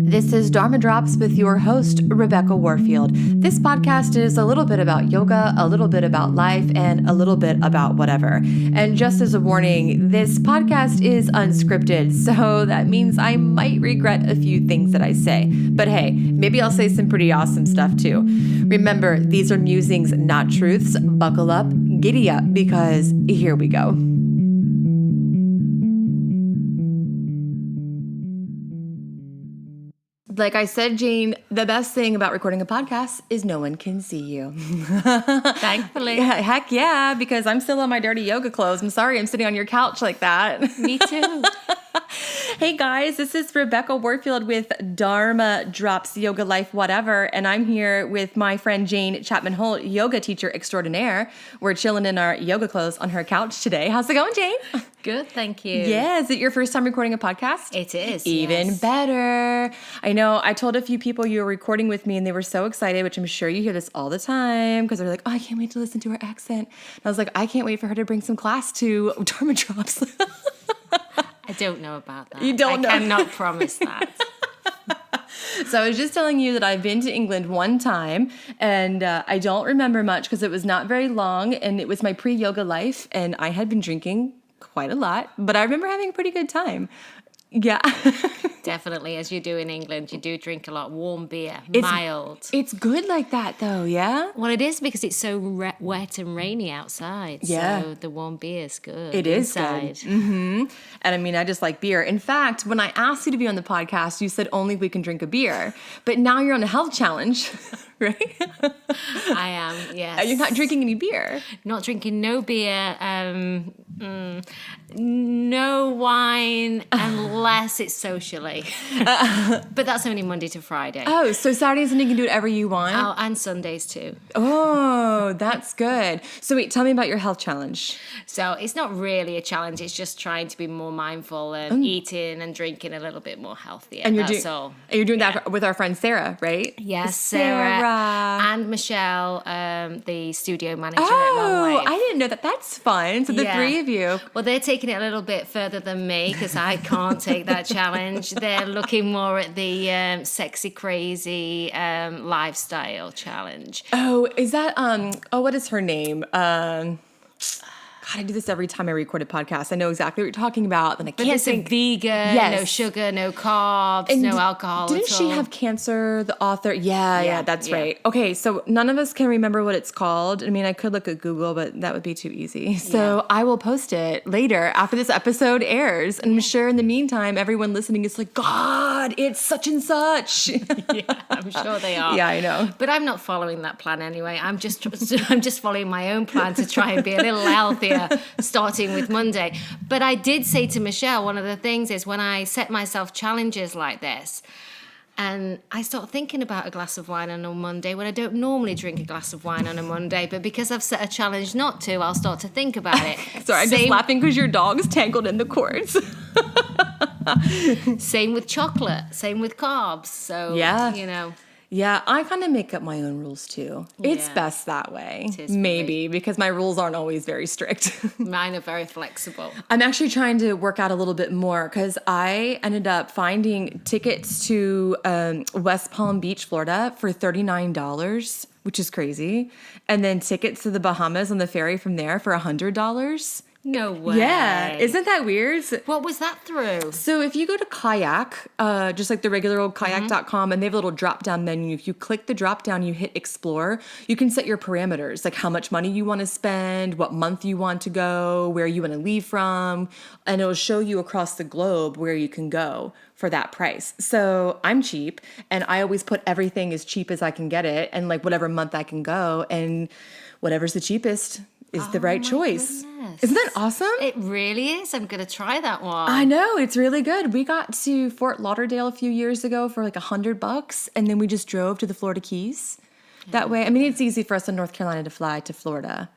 This is Dharma Drops with your host, Rebecca Warfield. This podcast is a little bit about yoga, a little bit about life, and a little bit about whatever. And just as a warning, this podcast is unscripted, so that means I might regret a few things that I say. But hey, maybe I'll say some pretty awesome stuff too. Remember, these are musings, not truths. Buckle up, giddy up, because here we go. Like I said, Jane, the best thing about recording a podcast is no one can see you. Thankfully. Yeah, heck yeah, because I'm still in my dirty yoga clothes. I'm sorry I'm sitting on your couch like that. Me too. Hey guys, this is Rebecca Warfield with Dharma Drops Yoga Life Whatever, and I'm here with my friend Jane Chapman-Holt, yoga teacher extraordinaire. We're chilling in our yoga clothes on her couch today. How's it going, Jane? Good, thank you. Yeah, is it your first time recording a podcast? It is. Even yes. better. I know I told a few people you were recording with me and they were so excited, which I'm sure you hear this all the time because they're like, oh, I can't wait to listen to her accent. And I was like, I can't wait for her to bring some class to Dharma Drops. I don't know about that. You don't know? I cannot promise that. So I was just telling you that I've been to England one time and I don't remember much because it was not very long and it was my pre-yoga life and I had been drinking quite a lot, but I remember having a pretty good time. Yeah. Definitely, as you do in England, you do drink a lot of warm beer, mild. It's good like that though, yeah? Well, it is because it's so wet and rainy outside. Yeah. So the warm beer is good. It is good. Mm-hmm. And I mean, I just like beer. In fact, when I asked you to be on the podcast, you said only we can drink a beer. But now you're on a health challenge, right? I am, yes. You're not drinking any beer. Not drinking no beer, no wine, unless it's socially. But that's only Monday to Friday. Oh, so Saturday and Sunday you can do whatever you want? Oh, and Sundays too. Oh, that's good. So wait, tell me about your health challenge. So it's not really a challenge. It's just trying to be more mindful and eating and drinking a little bit more healthier. And you're doing that with our friend Sarah, right? Yes, Sarah. And Michelle, the studio manager at Long Wave. I didn't know that. That's fun. So the three of you. Well, they're taking it a little bit further than me because I can't take that challenge. They're looking more at the sexy, crazy lifestyle challenge. Oh, is that, what is her name? God, I do this every time I record a podcast. I know exactly what you're talking about. Then I can't think. Vegan, no sugar, no carbs, and no alcohol. Didn't she have cancer, the author? Yeah, that's right. Okay, so none of us can remember what it's called. I mean, I could look at Google, but that would be too easy. So I will post it later after this episode airs. And I'm sure in the meantime, everyone listening is like, God, it's such and such. Yeah, I'm sure they are. Yeah, I know. But I'm not following that plan anyway. I'm just following my own plan to try and be a little healthier. Starting with Monday. But I did say to Michelle, one of the things is when I set myself challenges like this, and I start thinking about a glass of wine on a Monday when I don't normally drink a glass of wine on a Monday, but because I've set a challenge not to, I'll start to think about it. Sorry, I'm just laughing because your dog's tangled in the cords. Same with chocolate, same with carbs. So, you know. Yeah, I kind of make up my own rules too. It's best that way. It is maybe because my rules aren't always very strict. Mine are very flexible. I'm actually trying to work out a little bit more because I ended up finding tickets to West Palm Beach, Florida for $39, which is crazy. And then tickets to the Bahamas on the ferry from there for $100. No way. Yeah. Isn't that weird? What was that through? So if you go to Kayak, just like the regular old kayak.com, and they have a little drop-down menu. If you click the drop-down, you hit explore, you can set your parameters, like how much money you want to spend, what month you want to go, where you want to leave from, and it'll show you across the globe where you can go for that price. So I'm cheap, and I always put everything as cheap as I can get it, and like whatever month I can go, and whatever's the cheapest is the right choice. Goodness. Isn't that awesome? It really is. I'm going to try that one. I know. It's really good. We got to Fort Lauderdale a few years ago for like $100, and then we just drove to the Florida Keys. That way, I mean, it's easy for us in North Carolina to fly to Florida.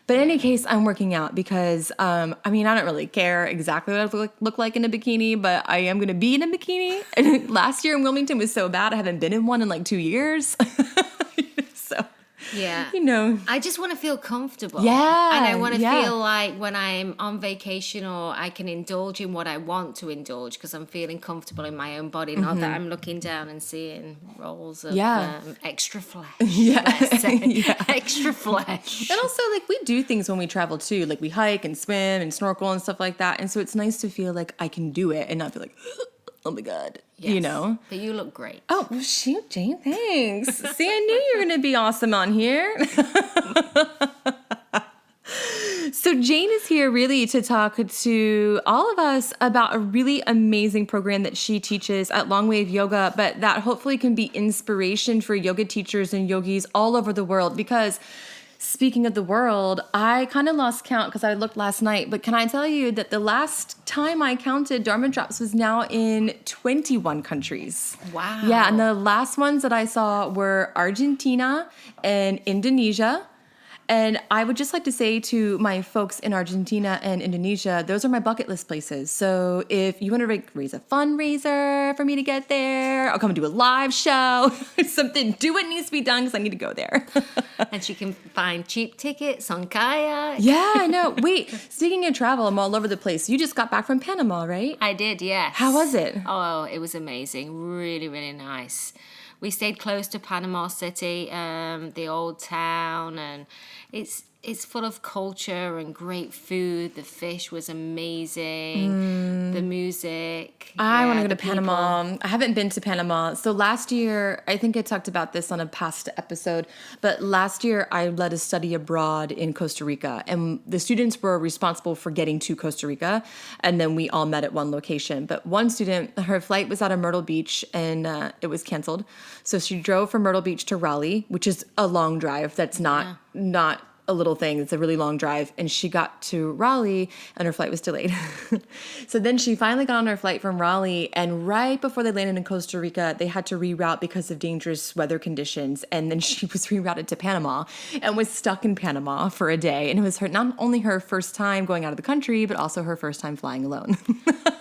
But in any case, I'm working out because, I mean, I don't really care exactly what I look like in a bikini, but I am going to be in a bikini. And last year in Wilmington was so bad, I haven't been in one in like 2 years. So Yeah. You know. I just want to feel comfortable. Yeah, And I want to yeah. feel like when I'm on vacation or I can indulge in what I want to indulge because I'm feeling comfortable in my own body, not that I'm looking down and seeing rolls of Yeah. extra flesh. Yeah. Let's say. Yeah. Extra flesh. And also, like, we do things when we travel too. Like, we hike and swim and snorkel and stuff like that. And so it's nice to feel like I can do it and not feel like, oh my God, you Yes. know? But you look great. Oh, well, shoot, Jane, thanks. See, I knew you were going to be awesome on here. So Jane is here really to talk to all of us about a really amazing program that she teaches at Long Wave Yoga, but that hopefully can be inspiration for yoga teachers and yogis all over the world. Because speaking of the world, I kind of lost count because I looked last night, but can I tell you that the last time I counted, Dharma Drops was now in 21 countries. Wow. Yeah, and the last ones that I saw were Argentina and Indonesia. And I would just like to say to my folks in Argentina and Indonesia, those are my bucket list places. So if you want to raise a fundraiser for me to get there, I'll come and do a live show. Something, do what needs to be done because I need to go there. And she can find cheap tickets on Kayak. Yeah, I know. Wait, speaking of travel, I'm all over the place. You just got back from Panama, right? I did, yes. How was it? Oh, it was amazing. Really, really nice. We stayed close to Panama City, the old town, and it's full of culture and great food. The fish was amazing. The music. I want to go the to Panama. I haven't been to Panama. So last year, I think I talked about this on a past episode, but last year I led a study abroad in Costa Rica, and the students were responsible for getting to Costa Rica, and then we all met at one location. But one student, her flight was out of Myrtle Beach, and it was canceled. So she drove from Myrtle Beach to Raleigh, which is a long drive. That's not a little thing. It's a really long drive. And she got to Raleigh and her flight was delayed. So then she finally got on her flight from Raleigh, and right before they landed in Costa Rica, they had to reroute because of dangerous weather conditions. And then she was rerouted to Panama and was stuck in Panama for a day. And it was not only her first time going out of the country, but also her first time flying alone.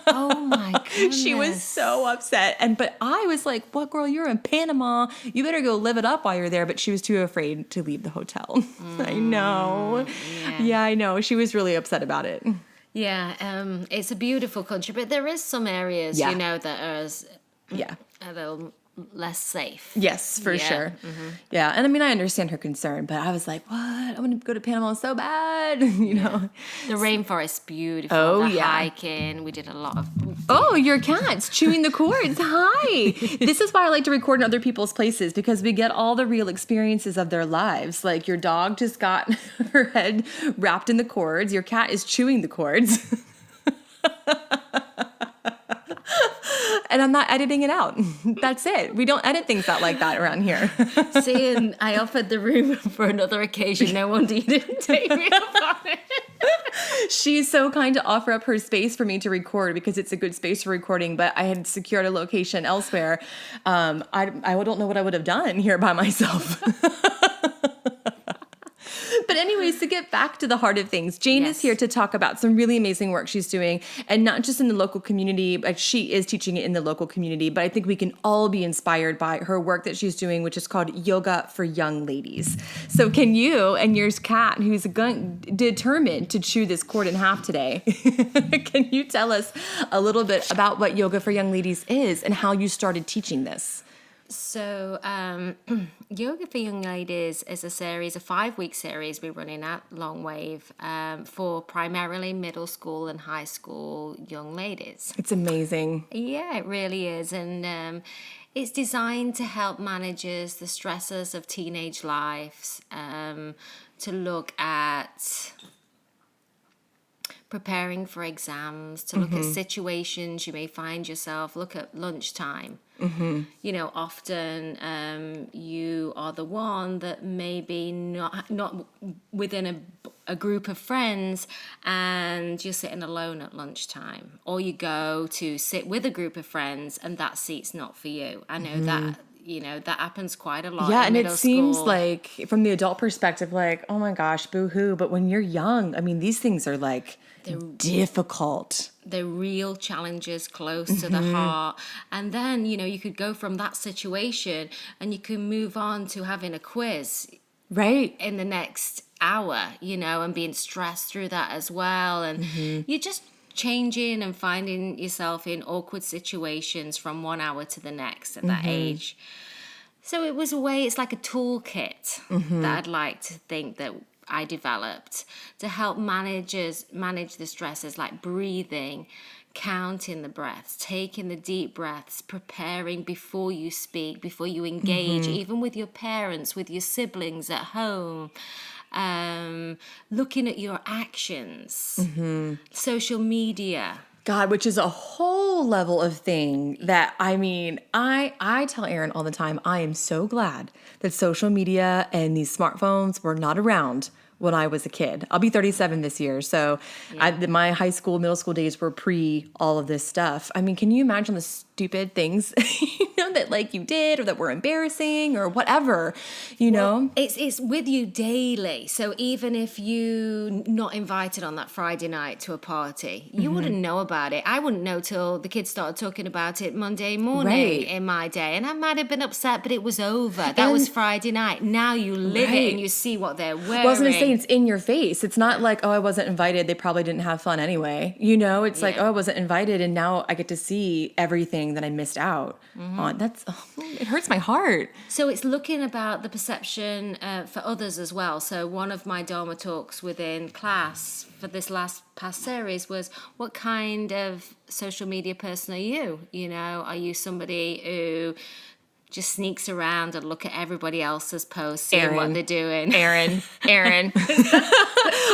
Oh my goodness. She was so upset. But I was like, what, girl, you're in Panama. You better go live it up while you're there. But she was too afraid to leave the hotel. I know. Yeah, I know. She was really upset about it. Yeah, it's a beautiful country, but there is some areas, Yeah. you know, that are Yeah. a little less safe. Yes, for Yeah. sure. Yeah. And I mean, I understand her concern, but I was like, what? I want to go to Panama so bad. You know? The rainforest's beautiful. Oh, the yeah. hiking. We did a lot of. Oh, your cat's chewing the cords. Hi. This is why I like to record in other people's places, because we get all the real experiences of their lives. Like your dog just got her head wrapped in the cords. Your cat is chewing the cords. And I'm not editing it out. That's it. We don't edit things out like that around here. See, and I offered the room for another occasion. No wonder you didn't take me up on it. She's so kind to offer up her space for me to record because it's a good space for recording, but I had secured a location elsewhere. I don't know what I would have done here by myself. But anyways, to get back to the heart of things, Jane is here to talk about some really amazing work she's doing, and not just in the local community, but she is teaching it in the local community. But I think we can all be inspired by her work that she's doing, which is called Yoga for Young Ladies. So can you and yours cat, who's determined to chew this cord in half today, can you tell us a little bit about what Yoga for Young Ladies is and how you started teaching this? So, Yoga for Young Ladies is a 5-week series we're running at Long Wave for primarily middle school and high school young ladies. It's amazing. Yeah, it really is. And it's designed to help managers the stresses of teenage lives, to look at preparing for exams, to look at situations you may find yourself, look at lunchtime. You know, often you are the one that maybe not within a group of friends, and you're sitting alone at lunchtime, or you go to sit with a group of friends and that seat's not for you. I know that. You know, that happens quite a lot. Yeah, in and it middle seems school. like from the adult perspective, like, oh my gosh, boo-hoo. But when you're young, I mean, these things are like difficult. They're real challenges close to the heart. And then, you know, you could go from that situation and you can move on to having a quiz. Right. in the next hour, and being stressed through that as well. And you're just changing and finding yourself in awkward situations from 1 hour to the next at that age. So it was a way, it's like a toolkit that I'd like to think that I developed to help managers manage the stresses, like breathing, counting the breaths, taking the deep breaths, preparing before you speak, before you engage, even with your parents, with your siblings at home, looking at your actions, social media. God, which is a whole level of thing that, I tell Aaron all the time, I am so glad that social media and these smartphones were not around when I was a kid. I'll be 37 this year. So my high school, middle school days were pre all of this stuff. I mean, can you imagine the stupid things, that like you did or that were embarrassing or whatever, know? It's with you daily. So even if you not invited on that Friday night to a party, you wouldn't know about it. I wouldn't know till the kids started talking about it Monday morning in my day. And I might have been upset, but it was over. That was Friday night. Now you live it and you see what they're wearing. Well, I was going to say, it's in your face. It's not like, oh, I wasn't invited. They probably didn't have fun anyway. It's like, oh, I wasn't invited. And now I get to see everything that I missed out on. It hurts my heart. So it's looking about the perception for others as well. So one of my Dharma talks within class for this past series was, what kind of social media person are you? Are you somebody who just sneaks around and look at everybody else's posts, seeing what they're doing? Aaron.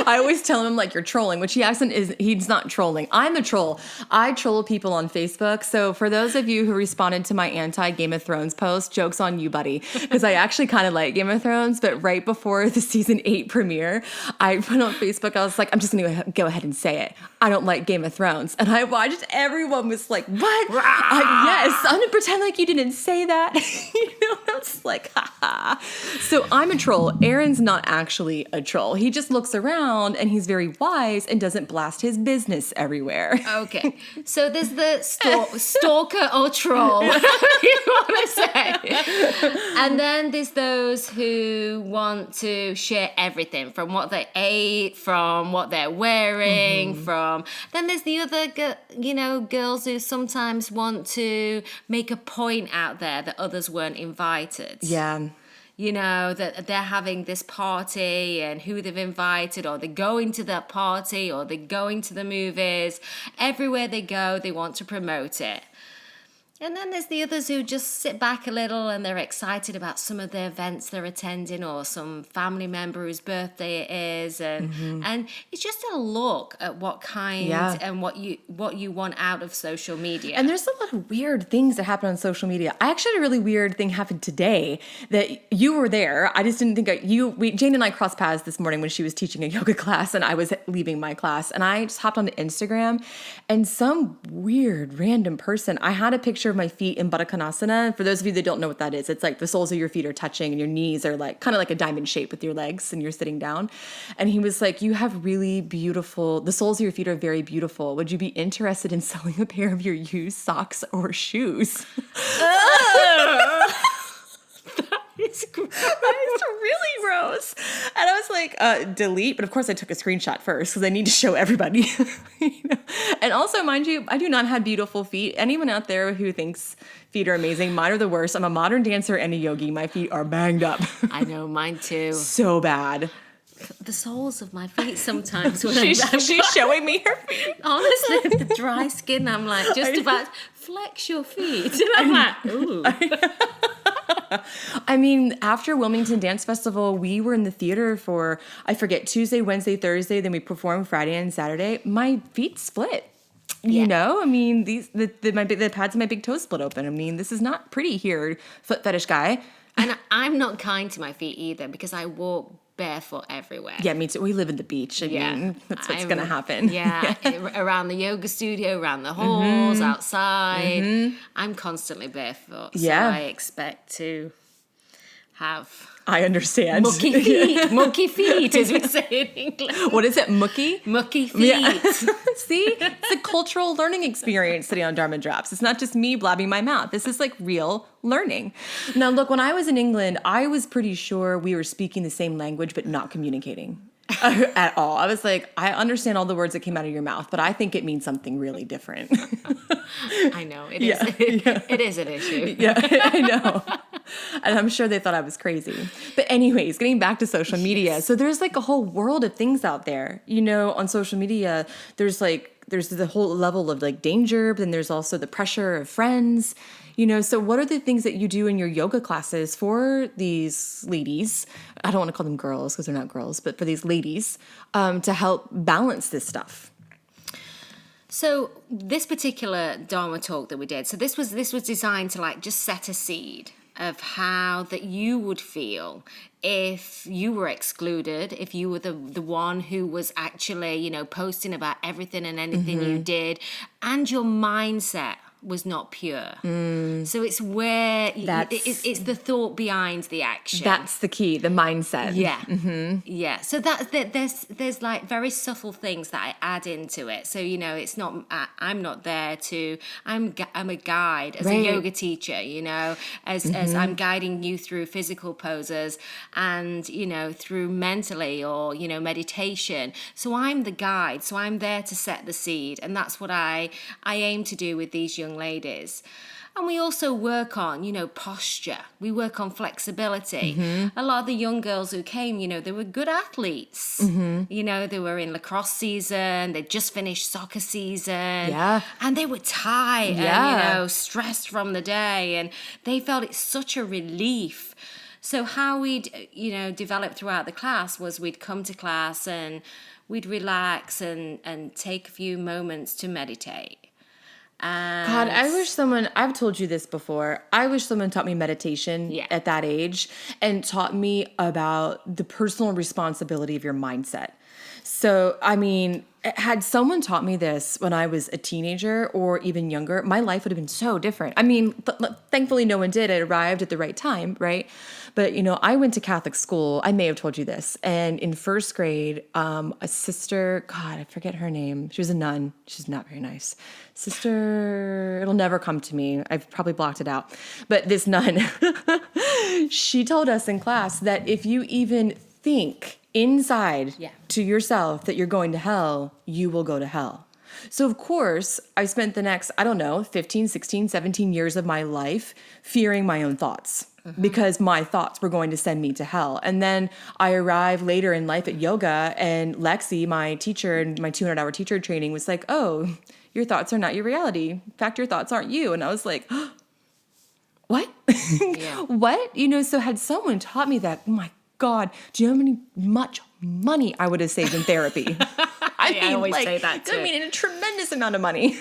I always tell him, like, you're trolling, which he's not trolling. I'm a troll. I troll people on Facebook. So for those of you who responded to my anti-Game of Thrones post, joke's on you, buddy. Because I actually kind of like Game of Thrones, but right before the season 8 premiere, I put on Facebook, I was like, I'm just going to go ahead and say it. I don't like Game of Thrones. And I watched, everyone was like, what? Yes, I'm going to pretend like you didn't say that. I was like, ha. So I'm a troll. Aaron's not actually a troll. He just looks around and he's very wise and doesn't blast his business everywhere. Okay. So there's the stalker or troll, you want to say. And then there's those who want to share everything, from what they ate, from what they're wearing, from... Then there's the other, girls who sometimes want to make a point out there that others weren't invited. Yeah. That they're having this party and who they've invited, or they're going to that party, or they're going to the movies. Everywhere they go, they want to promote it. And then there's the others who just sit back a little and they're excited about some of the events they're attending, or some family member whose birthday it is. And it's just a look at what kind and what you want out of social media. And there's a lot of weird things that happen on social media. I actually had a really weird thing happen today that you were there. I just didn't think Jane and I crossed paths this morning when she was teaching a yoga class and I was leaving my class. And I just hopped onto Instagram, and some weird random person, I had a picture of my feet in Baddha Konasana. For those of you that don't know what that is, it's like the soles of your feet are touching and your knees are like kind of like a diamond shape with your legs and you're sitting down. And he was like, the soles of your feet are very beautiful. Would you be interested in selling a pair of your used socks or shoes? It's gross. It's really gross. And I was like, delete. But of course I took a screenshot first because I need to show everybody. And also, mind you, I do not have beautiful feet. Anyone out there who thinks feet are amazing, mine are the worst. I'm a modern dancer and a yogi. My feet are banged up. I know, mine too. So bad. The soles of my feet sometimes. She's showing me her feet. Honestly, the dry skin, I'm like, just about flex your feet. And I'm like, ooh. I mean, after Wilmington Dance Festival, we were in the theater for, I forget, Tuesday, Wednesday, Thursday. Then we performed Friday and Saturday. My feet split. You know, I mean, the pads of my big toes split open. I mean, this is not pretty here, foot fetish guy. And I'm not kind to my feet either because I walk barefoot everywhere. Yeah, me too. We live at the beach. I mean, that's what's going to happen. Yeah, around the yoga studio, around the halls, outside. I'm constantly barefoot. So I expect to have I understand. mucky feet, as we say in English. What is it, mucky? Mucky feet. Yeah. See? It's a cultural learning experience sitting on Dharma Drops. It's not just me blabbing my mouth. This is like real learning. Now, look, when I was in England, I was pretty sure we were speaking the same language, but not communicating at all. I was like, I understand all the words that came out of your mouth, but I think it means something really different. I know. It is. It is an issue. Yeah, I know. And I'm sure they thought I was crazy. But anyways, getting back to social media. So there's like a whole world of things out there. You know, on social media, there's the whole level of like danger, but then there's also the pressure of friends. You know, so what are the things that you do in your yoga classes for these ladies? I don't want to call them girls because they're not girls, but for these ladies to help balance this stuff. So this particular Dharma talk that we did, so this was designed to like just set a seed of how that you would feel if you were excluded, if you were the one who was actually, you know, posting about everything and anything you did, and your mindset was not pure. So it's where it's the thought behind the action. That's the key, the mindset. Yeah. Yeah. So there's like very subtle things that I add into it. So, you know, it's not, I'm not there to, I'm a guide as a yoga teacher, you know, as I'm guiding you through physical poses and, you know, through mentally or, you know, meditation. So I'm the guide. So I'm there to set the seed. And that's what I aim to do with these young ladies. And we also work on, you know, posture. We work on flexibility. A lot of the young girls who came, you know, they were good athletes. You know, they were in lacrosse season. They just finished soccer season. Yeah. And they were tired and, you know, stressed from the day. And they felt it's such a relief. So how we'd, you know, develop throughout the class was we'd come to class and we'd relax and take a few moments to meditate. God, I wish I've told you this before, I wish someone taught me meditation at that age and taught me about the personal responsibility of your mindset. So, I mean, had someone taught me this when I was a teenager or even younger, my life would have been so different. I mean, thankfully no one did. It arrived at the right time, right? But, you know, I went to Catholic school. I may have told you this. And in first grade, a sister, God, I forget her name. She was a nun. She's not very nice. Sister, it'll never come to me. I've probably blocked it out. But this nun, she told us in class that if you even think inside to yourself that you're going to hell, you will go to hell. So, of course, I spent the next, 15, 16, 17 years of my life fearing my own thoughts because my thoughts were going to send me to hell. And then I arrived later in life at yoga, and Lexi, my teacher and my 200-hour teacher training, was like, oh, your thoughts are not your reality. In fact, your thoughts aren't you. And I was like, what? What? You know, so had someone taught me that, oh my God, do you know how much money I would have saved in therapy? I always say that too. I mean, a tremendous amount of money.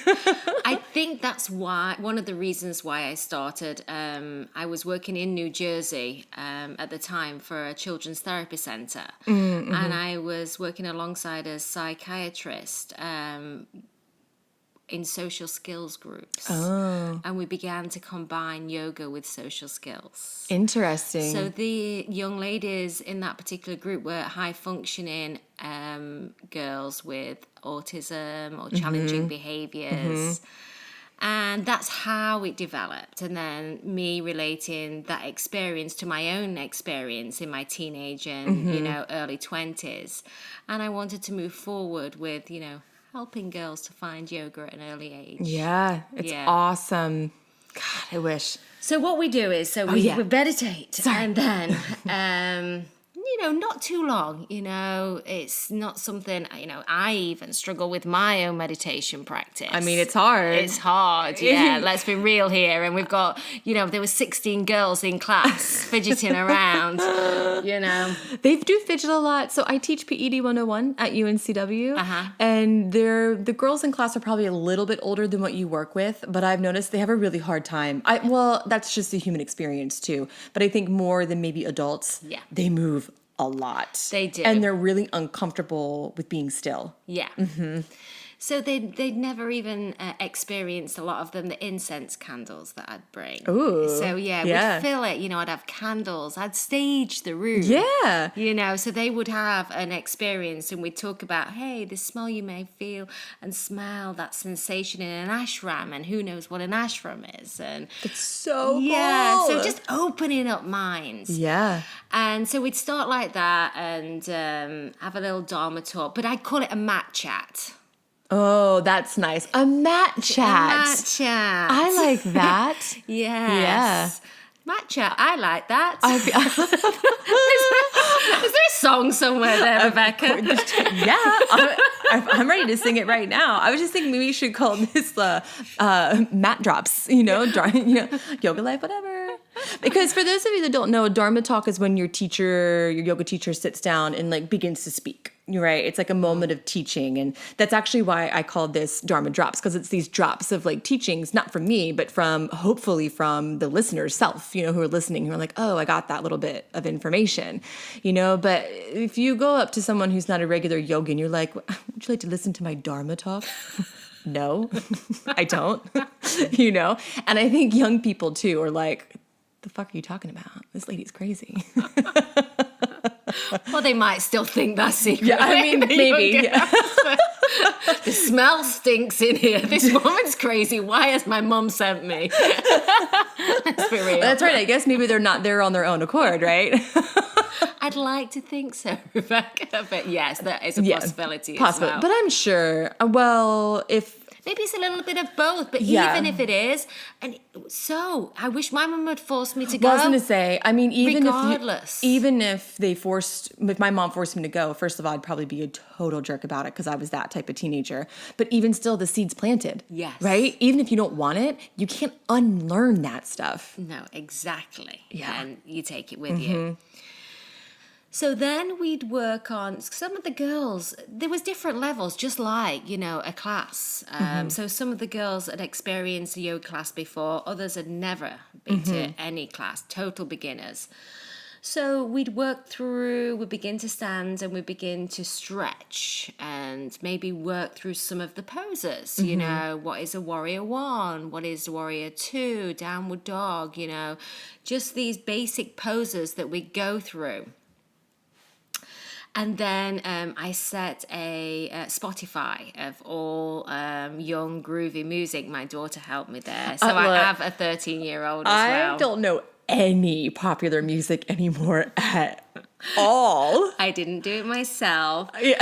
I think that's why, one of the reasons why I started, I was working in New Jersey at the time for a children's therapy center. And I was working alongside a psychiatrist in social skills groups. And we began to combine yoga with social skills. Interesting. So the young ladies in that particular group were high functioning girls with autism or challenging behaviors. And that's how it developed. And then me relating that experience to my own experience in my teenage and, you know, early 20s. And I wanted to move forward with, you know, helping girls to find yoga at an early age. Yeah, it's awesome. God, I wish. So what we do is, we meditate. And then, you know, not too long, you know, it's not something, you know, I even struggle with my own meditation practice. I mean, it's hard. It's hard, yeah. Let's be real here. And we've got, you know, there were 16 girls in class fidgeting around, you know. They do fidget a lot. So I teach PED 101 at UNCW. And the girls in class are probably a little bit older than what you work with, but I've noticed they have a really hard time. Well, that's just the human experience too. But I think more than maybe adults, they move a lot. They do. And they're really uncomfortable with being still. Yeah. So they'd never even experienced, a lot of them, the incense candles that I'd bring. Ooh, So yeah. we'd fill it, I'd have candles, I'd stage the room. Yeah. So they would have an experience, and we'd talk about, hey, the smell you may feel and smell, that sensation in an ashram, and who knows what an ashram is. And It's so yeah, cool. so just opening up minds. Yeah. And so we'd start like that and have a little Dharma talk, but I'd call it a mat chat. Oh, that's nice. A mat chat. A mat chat. I like that. Yes. Yeah. Mat chat. I like that. I Is there a song somewhere there, Rebecca? I'm ready to sing it right now. I was just thinking maybe we should call this mat drops, yoga life, whatever. Because for those of you that don't know, Dharma talk is when your yoga teacher sits down and like begins to speak. You're right. It's like a moment of teaching. And that's actually why I called this Dharma drops, because it's these drops of like teachings, not from me, but hopefully from the listener's self, who are listening, who are like, oh, I got that little bit of information, But if you go up to someone who's not a regular yogi and you're like, would you like to listen to my Dharma talk? No, I don't, And I think young people too are like, the fuck are you talking about? This lady's crazy. Well, they might still think that's secret. Yeah, I mean, maybe. Yeah. The smell stinks in here. This woman's crazy. Why has my mum sent me? Let's be real. That's right. I guess maybe they're not there on their own accord, right? I'd like to think so, Rebecca. But yes, that is a possibility as well. But I'm sure, maybe it's a little bit of both, but Yeah. even if it is, I wish my mum had forced me to go. I was going to say, I mean, Regardless. if my mom forced me to go, first of all, I'd probably be a total jerk about it because I was that type of teenager. But even still, the seed's planted. Yes. Right? Even if you don't want it, you can't unlearn that stuff. No, exactly. Yeah. And you take it with you. So then we'd work on some of the girls. There was different levels, just like, a class. So some of the girls had experienced a yoga class before. Others had never been to any class, total beginners. So we'd begin to stand and we'd begin to stretch and maybe work through some of the poses. What is a warrior 1? What is warrior 2? Downward dog, just these basic poses that we go through. And then I set a Spotify of all young, groovy music. My daughter helped me there. So I have a 13-year-old as well. I don't know any popular music anymore at all. I didn't do it myself. Yeah.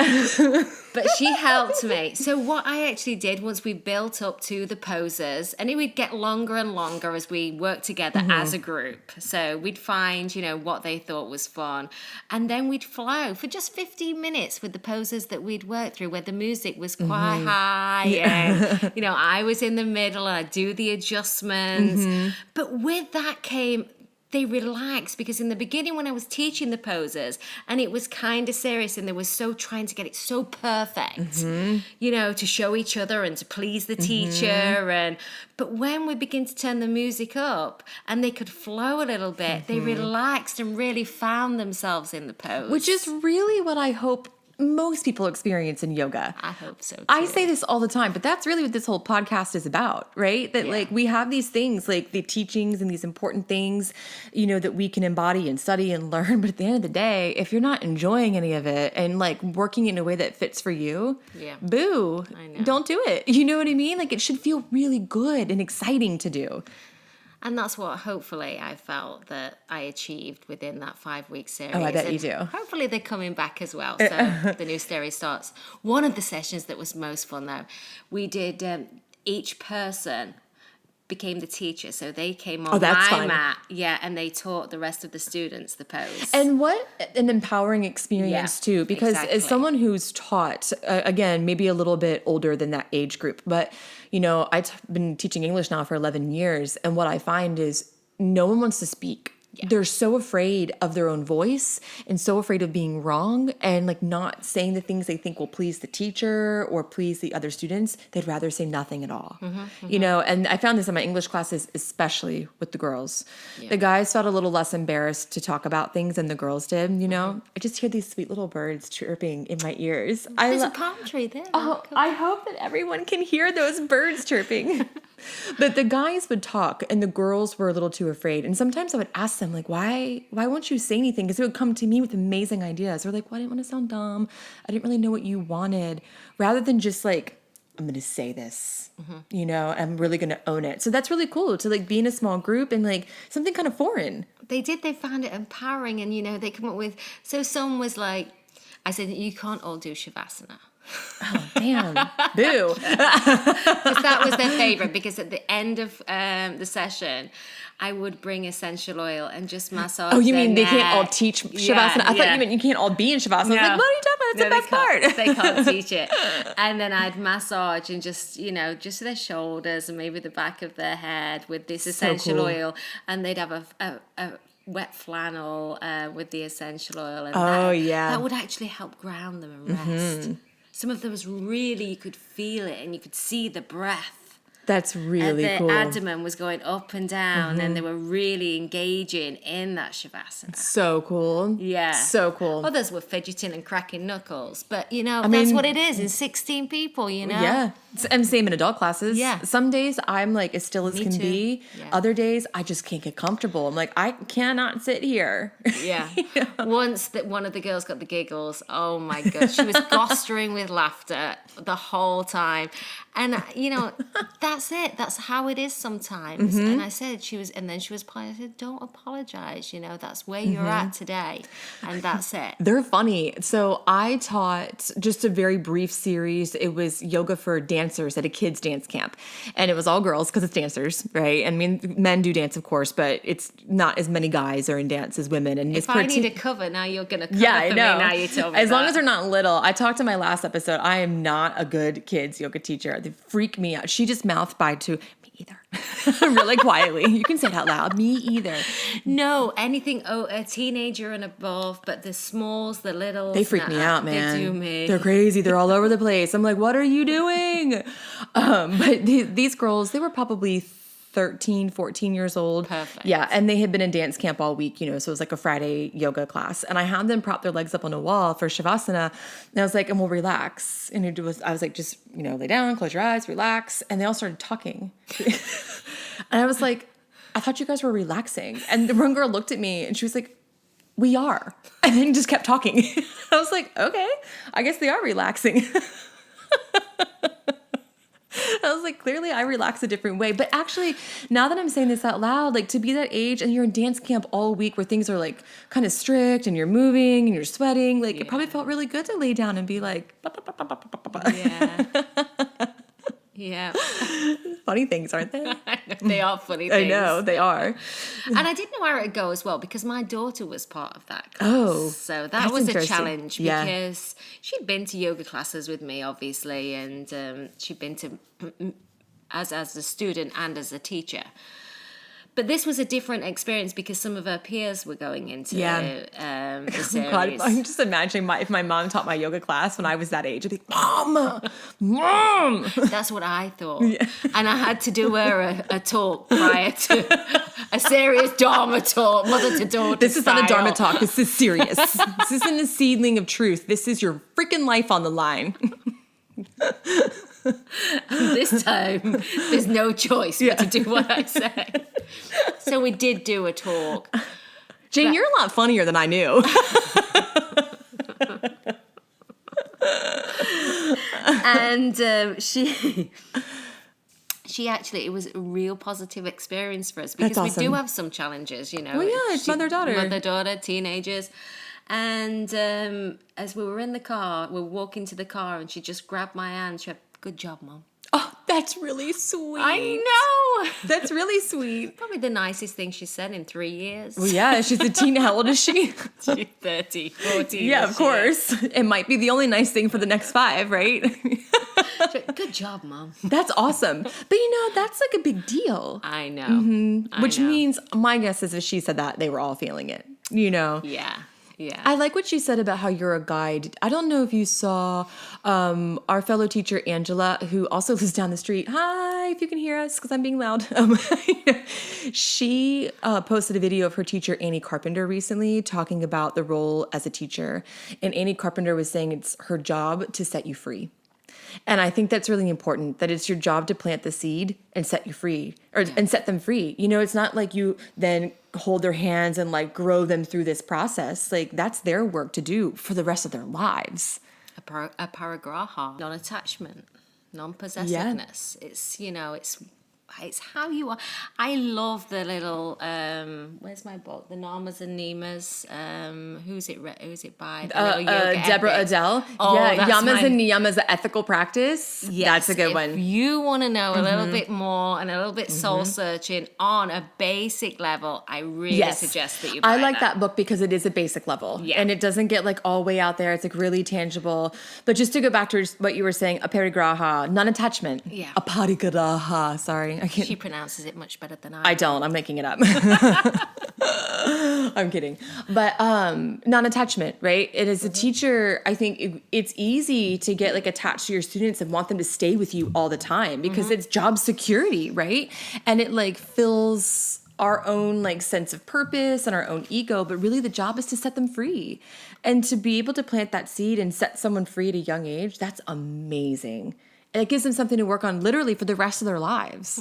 But she helped me. So what I actually did once we built up to the poses, and it would get longer and longer as we worked together as a group. So we'd find, what they thought was fun. And then we'd flow for just 15 minutes with the poses that we'd worked through, where the music was quite high. And, I was in the middle and I'd do the adjustments. But with that came... they relaxed, because in the beginning when I was teaching the poses and it was kind of serious and they were so trying to get it so perfect, to show each other and to please the teacher. But when we begin to turn the music up and they could flow a little bit, they relaxed and really found themselves in the pose. Which is really what I hope most people experience in yoga. I hope so too. I say this all the time, but that's really what this whole podcast is about, right? That like we have these things, like the teachings and these important things, that we can embody and study and learn. But at the end of the day, if you're not enjoying any of it and like working in a way that fits for you, boo, I know. Don't do it. You know what I mean? Like it should feel really good and exciting to do. And that's what hopefully I felt that I achieved within that 5-week series. Oh, I bet and you do. Hopefully they're coming back as well. So the new series starts. One of the sessions that was most fun though, we did each person became the teacher. So they came on my mat. Yeah, and they taught the rest of the students the pose. And what an empowering experience too, because as someone who's taught, again, maybe a little bit older than that age group, but I've been teaching English now for 11 years. And what I find is no one wants to speak. they're so afraid of their own voice and so afraid of being wrong and like not saying the things they think will please the teacher or please the other students. They'd rather say nothing at all, you know, and I found this in my English classes, especially with the girls. The guys felt a little less embarrassed to talk about things than the girls did, you know. I just hear these sweet little birds chirping in my ears. There's a palm tree there. Oh, I hope that everyone can hear those birds chirping. But the guys would talk and the girls were a little too afraid. And sometimes I would ask them, like, why won't you say anything? Because they would come to me with amazing ideas. They're like, well, I didn't want to sound dumb. I didn't really know what you wanted. Rather than just like, I'm going to say this, you know, I'm really going to own it. So that's really cool to like be in a small group and like something kind of foreign. They found it empowering. And, you know, they come up with, so some was like, I said, you can't all do Shavasana. Oh, damn. Boo. Because that was their favorite, because at the end of the session, I would bring essential oil and just massage. Oh, you mean their they can't all neck. teach Shavasana? I thought you meant you can't all be in Shavasana. No. I was like, what are you talking about? That's the best part. They can't teach it. And then I'd massage and just, you know, just their shoulders and maybe the back of their head with this essential oil. And they'd have a wet flannel with the essential oil. And that would actually help ground them and rest. Some of them was really, you could feel it and you could see the breath. That's really cool. The abdomen was going up and down and they were really engaging in that Shavasana. So cool. Yeah. So cool. Others were fidgeting and cracking knuckles. But, you know, that's what it is in 16 people, you know? Yeah. And same in adult classes. Yeah. Some days I'm like as still as Me can too. be. Yeah. Other days I just can't get comfortable. I'm like, I cannot sit here. Yeah. Once that one of the girls got the giggles, oh my God. She was gostering with laughter the whole time. And, you know, that's it. That's how it is sometimes. And I said, and then she was I said, don't apologize. You know, that's where you're at today. And that's it. They're funny. So I taught just a very brief series. It was yoga for dancers at a kids' dance camp. And it was all girls because it's dancers, right? I mean, men do dance, of course, but it's not as many guys are in dance as women. And if I need a cover, now you're going to cover I for know. me. Now you told me as that. long as they're not little. I talked in my last episode. I am not a good kids yoga teacher. They freak me out. She just mouthed by to me either. Really quietly. You can say it out loud. Me either. No, anything a teenager and above, but the smalls, the littles. They freak me out, man. They do me. They're crazy. They're all over the place. I'm like, what are you doing? But these girls, they were probably 13, 14 years old. Perfect. Yeah, and they had been in dance camp all week, you know, so it was like a Friday yoga class. And I had them prop their legs up on a wall for Shavasana. And I was like, and we'll relax. And I was like, just, you know, lay down, close your eyes, relax. And they all started talking. And I was like, I thought you guys were relaxing. And the one girl looked at me and she was like, we are. And then just kept talking. I was like, okay, I guess they are relaxing. I was like, clearly I relax a different way. But actually, now that I'm saying this out loud, like to be that age and you're in dance camp all week where things are like kind of strict and you're moving and you're sweating, like it probably felt really good to lay down and be like, Yeah. Yeah. Funny things, aren't they? They are funny things. I know, they are. And I didn't know where it'd go as well because my daughter was part of that class. Oh, so that that's was a interesting. challenge Yeah. because she'd been to yoga classes with me, obviously, and she'd been to as a student and as a teacher. But this was a different experience because some of her peers were going into the series. God, I'm just imagining if my mom taught my yoga class when I was that age. I'd be like, Mom! That's what I thought. Yeah. And I had to do her a talk prior to a serious Dharma talk, mother to daughter. This is not a Dharma talk. This is serious. This isn't a seedling of truth. This is your freaking life on the line. This time, there's no choice but to do what I say. So we did do a talk. Jane, you're a lot funnier than I knew. And she actually, it was a real positive experience for us because That's awesome. we do have some challenges, you know. Well, yeah, it's mother-daughter. Mother-daughter, teenagers. And as we were in the car, we were walking to the car and she just grabbed my hand. She went, "Good job, Mom." Oh, that's really sweet. I know. That's really sweet. Probably the nicest thing she said in 3 years. Well, yeah, she's a teen. How old is she? She's 30, 14. Yeah, of course. It might be the only nice thing for the next 5, right? Good job, Mom. That's awesome. But that's like a big deal. I know. Which means, my guess is if she said that, they were all feeling it, Yeah. Yeah. I like what you said about how you're a guide. I don't know if you saw our fellow teacher, Angela, who also lives down the street. Hi, if you can hear us, because I'm being loud. She posted a video of her teacher, Annie Carpenter, recently talking about the role as a teacher. And Annie Carpenter was saying it's her job to set you free. And I think that's really important, that it's your job to plant the seed and set you free, and set them free. It's not like you then hold their hands and like grow them through this process. Like that's their work to do for the rest of their lives. A paragraha, non-attachment, non-possessiveness. Yeah. It's how you are. I love the little where's my book? The Namas and Nimas. Who's it by? The little yoga Deborah epic. Adele. Oh, yeah, that's Yamas and Niyamas, the ethical practice. Yes, That's a good if one. You want to know a little bit more and a little bit soul searching on a basic level, I really suggest that you buy I like that book because it is a basic level. Yeah. And it doesn't get like all way out there. It's like really tangible. But just to go back to what you were saying, aparigraha, non-attachment. Yeah. Aparigraha, sorry. I can't. She pronounces it much better than I I don't. I'm making it up. I'm kidding. But non-attachment, right? It is a teacher, I think it's easy to get like attached to your students and want them to stay with you all the time because it's job security, right? And it like fills our own like sense of purpose and our own ego, but really the job is to set them free. And to be able to plant that seed and set someone free at a young age, that's amazing. And it gives them something to work on literally for the rest of their lives.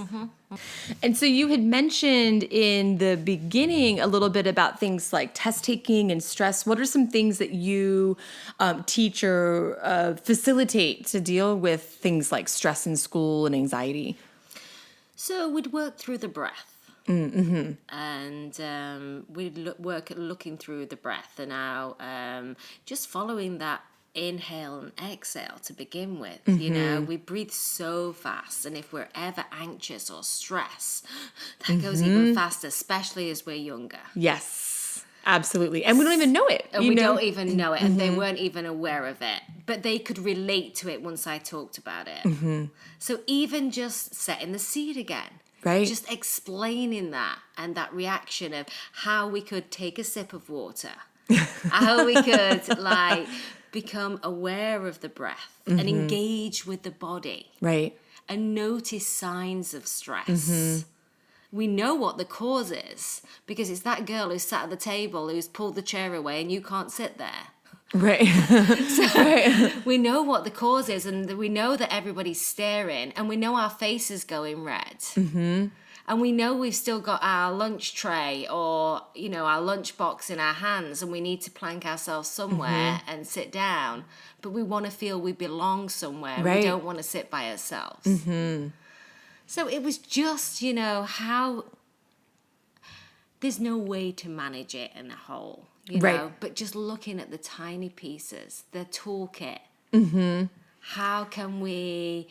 And so you had mentioned in the beginning a little bit about things like test taking and stress. What are some things that you teach or facilitate to deal with things like stress in school and anxiety? So we'd work through the breath. And we'd work at looking through the breath and now just following that inhale and exhale to begin with. We breathe so fast, and if we're ever anxious or stressed, that goes even faster, especially as we're younger. Yes, absolutely. And we don't even know it. And we don't even know it, and they weren't even aware of it, but they could relate to it once I talked about it. So even just setting the seed again, right? Just explaining that and that reaction of how we could take a sip of water, how we could like become aware of the breath and engage with the body. Right. And notice signs of stress. We know what the cause is because it's that girl who's sat at the table who's pulled the chair away and you can't sit there. Right. We know what the cause is, and we know that everybody's staring, and we know our face is going red. And we know we've still got our lunch tray or, our lunch box in our hands, and we need to plank ourselves somewhere and sit down. But we want to feel we belong somewhere. Right. We don't want to sit by ourselves. So it was just, how there's no way to manage it in a whole, but just looking at the tiny pieces, the toolkit. How can we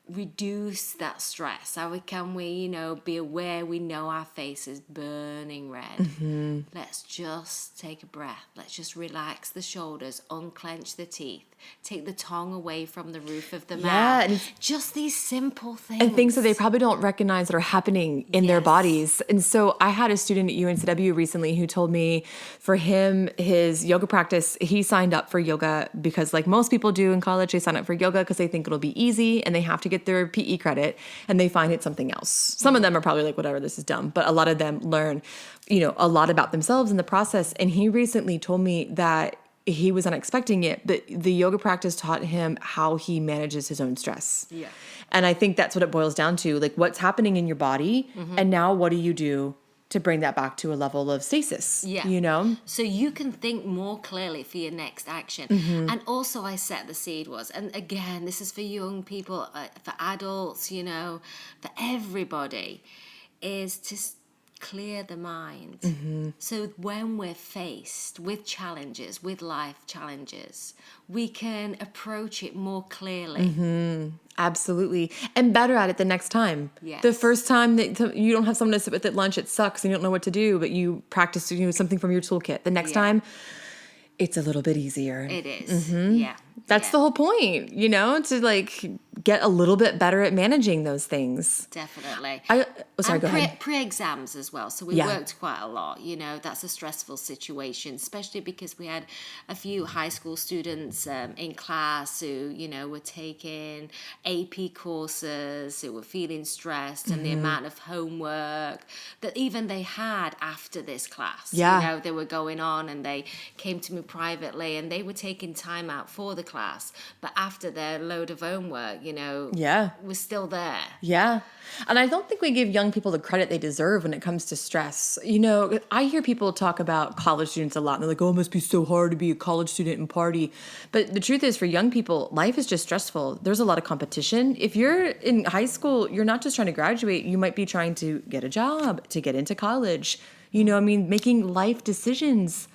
reduce that stress? How can we, be aware we know our face is burning red? Let's just take a breath. Let's just relax the shoulders, unclench the teeth, take the tongue away from the roof of the mouth. And just these simple things. And things that they probably don't recognize that are happening in their bodies. And so I had a student at UNCW recently who told me for him, his yoga practice, he signed up for yoga because like most people do in college, they sign up for yoga because they think it'll be easy and they have to get their PE credit, and they find it's something else. Some of them are probably like, whatever, this is dumb. But a lot of them learn, a lot about themselves in the process. And he recently told me that he was unexpecting it, but the yoga practice taught him how he manages his own stress. Yeah. And I think that's what it boils down to, like what's happening in your body, and now what do you do to bring that back to a level of stasis? Yeah. So you can think more clearly for your next action. And also I set the seed was, and again, this is for young people, for adults, for everybody, is to clear the mind. So when we're faced with challenges, with life challenges, we can approach it more clearly. Absolutely. And better at it the next time. Yes. The first time that you don't have someone to sit with at lunch, it sucks and you don't know what to do, but you practice something from your toolkit. The next time, it's a little bit easier. It is. Yeah. That's the whole point, to like get a little bit better at managing those things. Definitely. Sorry, go ahead. Pre-exams as well. So we worked quite a lot. That's a stressful situation, especially because we had a few high school students in class who, were taking AP courses, who were feeling stressed, and the amount of homework that even they had after this class. Yeah. They were going on, and they came to me privately, and they were taking time out for the class. But after their load of homework, was still there. Yeah. And I don't think we give young people the credit they deserve when it comes to stress. I hear people talk about college students a lot. And they're like, oh, it must be so hard to be a college student and party. But the truth is, for young people, life is just stressful. There's a lot of competition. If you're in high school, you're not just trying to graduate. You might be trying to get a job, to get into college. Making life decisions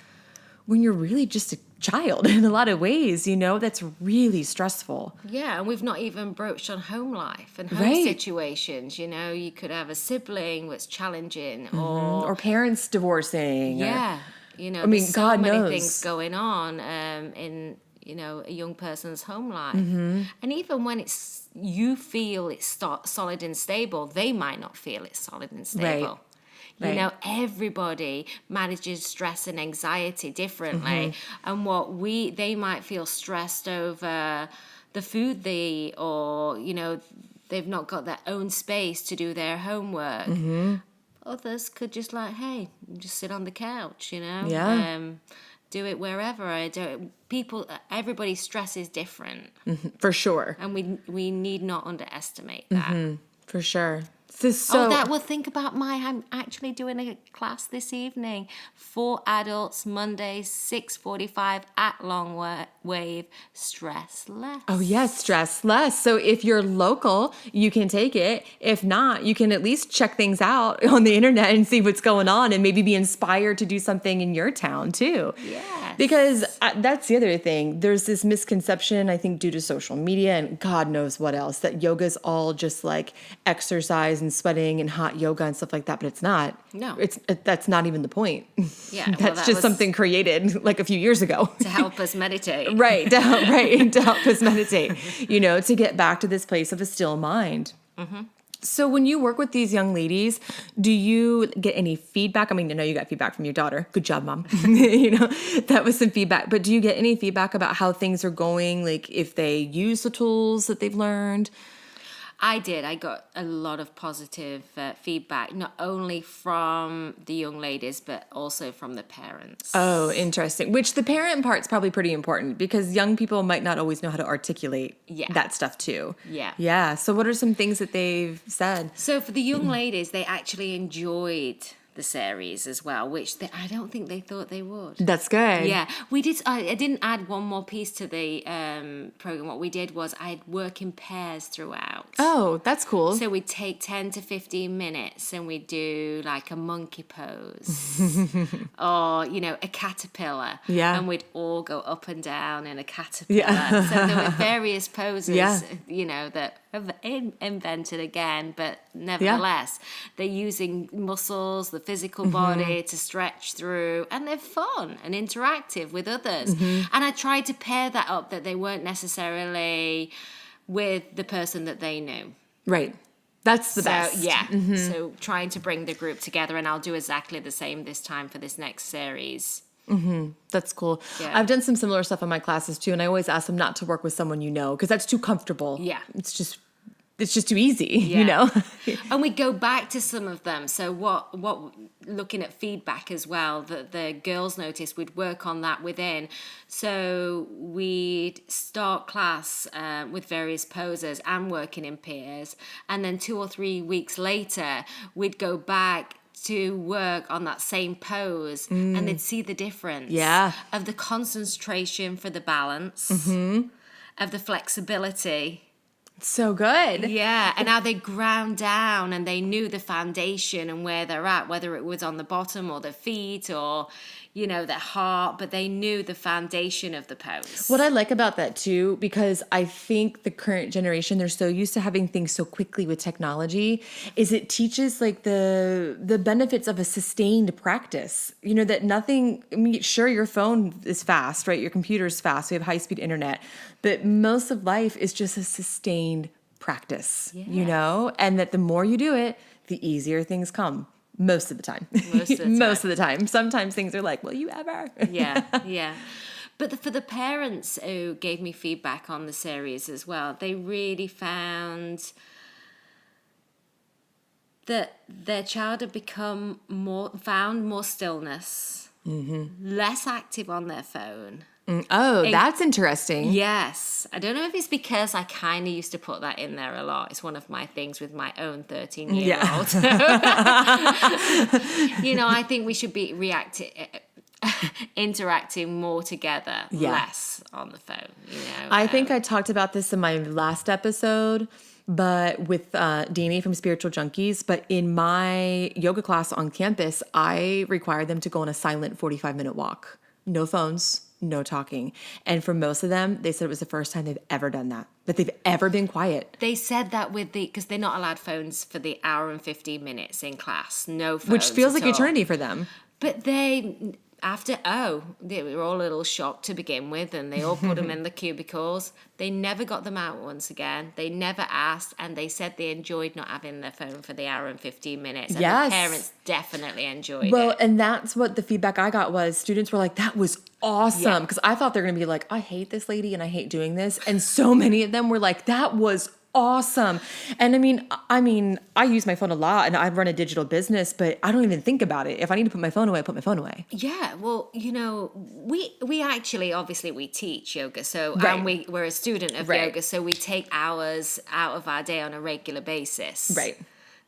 when you're really just a child in a lot of ways, that's really stressful. Yeah, and we've not even broached on home life and home situations. You could have a sibling that's challenging, or parents divorcing. Yeah, there's so God many knows. things going on in a young person's home life, and even when you feel it's solid and stable, they might not feel it's solid and stable. Right. Everybody manages stress and anxiety differently. And they might feel stressed over the food they eat, or, they've not got their own space to do their homework. Others could just just sit on the couch, do it wherever. Everybody's stress is different. For sure. And we need not underestimate that. For sure. Think about I'm actually doing a class this evening for adults, Monday, 6:45 at Long Wave, Stress Less. Oh, yes, stress less. So if you're local, you can take it. If not, you can at least check things out on the internet and see what's going on and maybe be inspired to do something in your town too. Yes. Because that's the other thing. There's this misconception, I think, due to social media and God knows what else, that yoga's all just like exercise and sweating and hot yoga and stuff like that, but it's not. No. That's not even the point. Yeah. That's just something created like a few years ago. To help us meditate. Right, to help us meditate, to get back to this place of a still mind. So when you work with these young ladies, do you get any feedback? I mean, I know you got feedback from your daughter. Good job, Mom. That was some feedback. But do you get any feedback about how things are going? Like if they use the tools that they've learned? I did. I got a lot of positive feedback, not only from the young ladies, but also from the parents. Oh, interesting. Which the parent part's probably pretty important because young people might not always know how to articulate that stuff too. Yeah. Yeah. So what are some things that they've said? So for the young ladies, they actually enjoyed the series as well, which I don't think they thought they would. That's good. Yeah, we did. I didn't add one more piece to the program. What we did was I'd work in pairs throughout. Oh, that's cool. So we'd take 10 to 15 minutes and we'd do like a monkey pose or, a caterpillar. Yeah. And we'd all go up and down in a caterpillar. Yeah. So there were various poses, that have invented again, but nevertheless, they're using muscles, the physical body to stretch through, and they're fun and interactive with others. And I tried to pair that up, that they weren't necessarily with the person that they knew. Right. That's the best. Yeah. So trying to bring the group together, and I'll do exactly the same this time for this next series. That's cool. Yeah. I've done some similar stuff in my classes too, and I always ask them not to work with someone because that's too comfortable. Yeah. It's just too easy, And we go back to some of them. So what looking at feedback as well, that the girls noticed, we'd work on that within. So we'd start class with various poses and working in pairs. And then 2 or 3 weeks later, we'd go back to work on that same pose and they'd see the difference of the concentration for the balance, of the flexibility. So good. Yeah, and how they ground down and they knew the foundation and where they're at, whether it was on the bottom or the feet or, their heart, but they knew the foundation of the pose. What I like about that too, because I think the current generation, they're so used to having things so quickly with technology, is it teaches like the benefits of a sustained practice. That nothing, sure, your phone is fast, right? Your computer is fast. We have high-speed internet. But most of life is just a sustained practice, you Yeah. know, and that the more you do it, the easier things come. Most of the time. Most of the time. Most of the time. Sometimes things are like, will you ever? Yeah, yeah. But for the parents who gave me feedback on the series as well, they really found that their child had found more stillness, less active on their phone. Oh, that's interesting. Yes. I don't know if it's because I kind of used to put that in there a lot. It's one of my things with my own 13-year-old. You know, I think we should be interacting more together, less on the phone, you know. I think I talked about this in my last episode, but with Deanie from Spiritual Junkies. But in my yoga class on campus, I required them to go on a silent 45-minute walk. No phones, no talking. And for most of them, they said it was the first time they've ever done that they've ever been quiet. They said that because they're not allowed phones for the hour and 15 minutes in class. No phones. Which feels like at all. eternity for them. But they were all a little shocked to begin with, and they all put them in the cubicles. They never got them out once again. They never asked, and they said they enjoyed not having their phone for the hour and 15 minutes. And Yes. the parents definitely enjoyed it. Well, and that's what the feedback I got was students were like, that was awesome. Because I thought they're going to be like, I hate this lady and I hate doing this. And so many of them were like, that was awesome. And I mean, I use my phone a lot and I run a digital business, but I don't even think about it. If I need to put my phone away, I put my phone away. Yeah, well, you know, we actually, obviously, we teach yoga, so Right. and we're a student of Right. yoga, so we take hours out of our day on a regular basis. Right.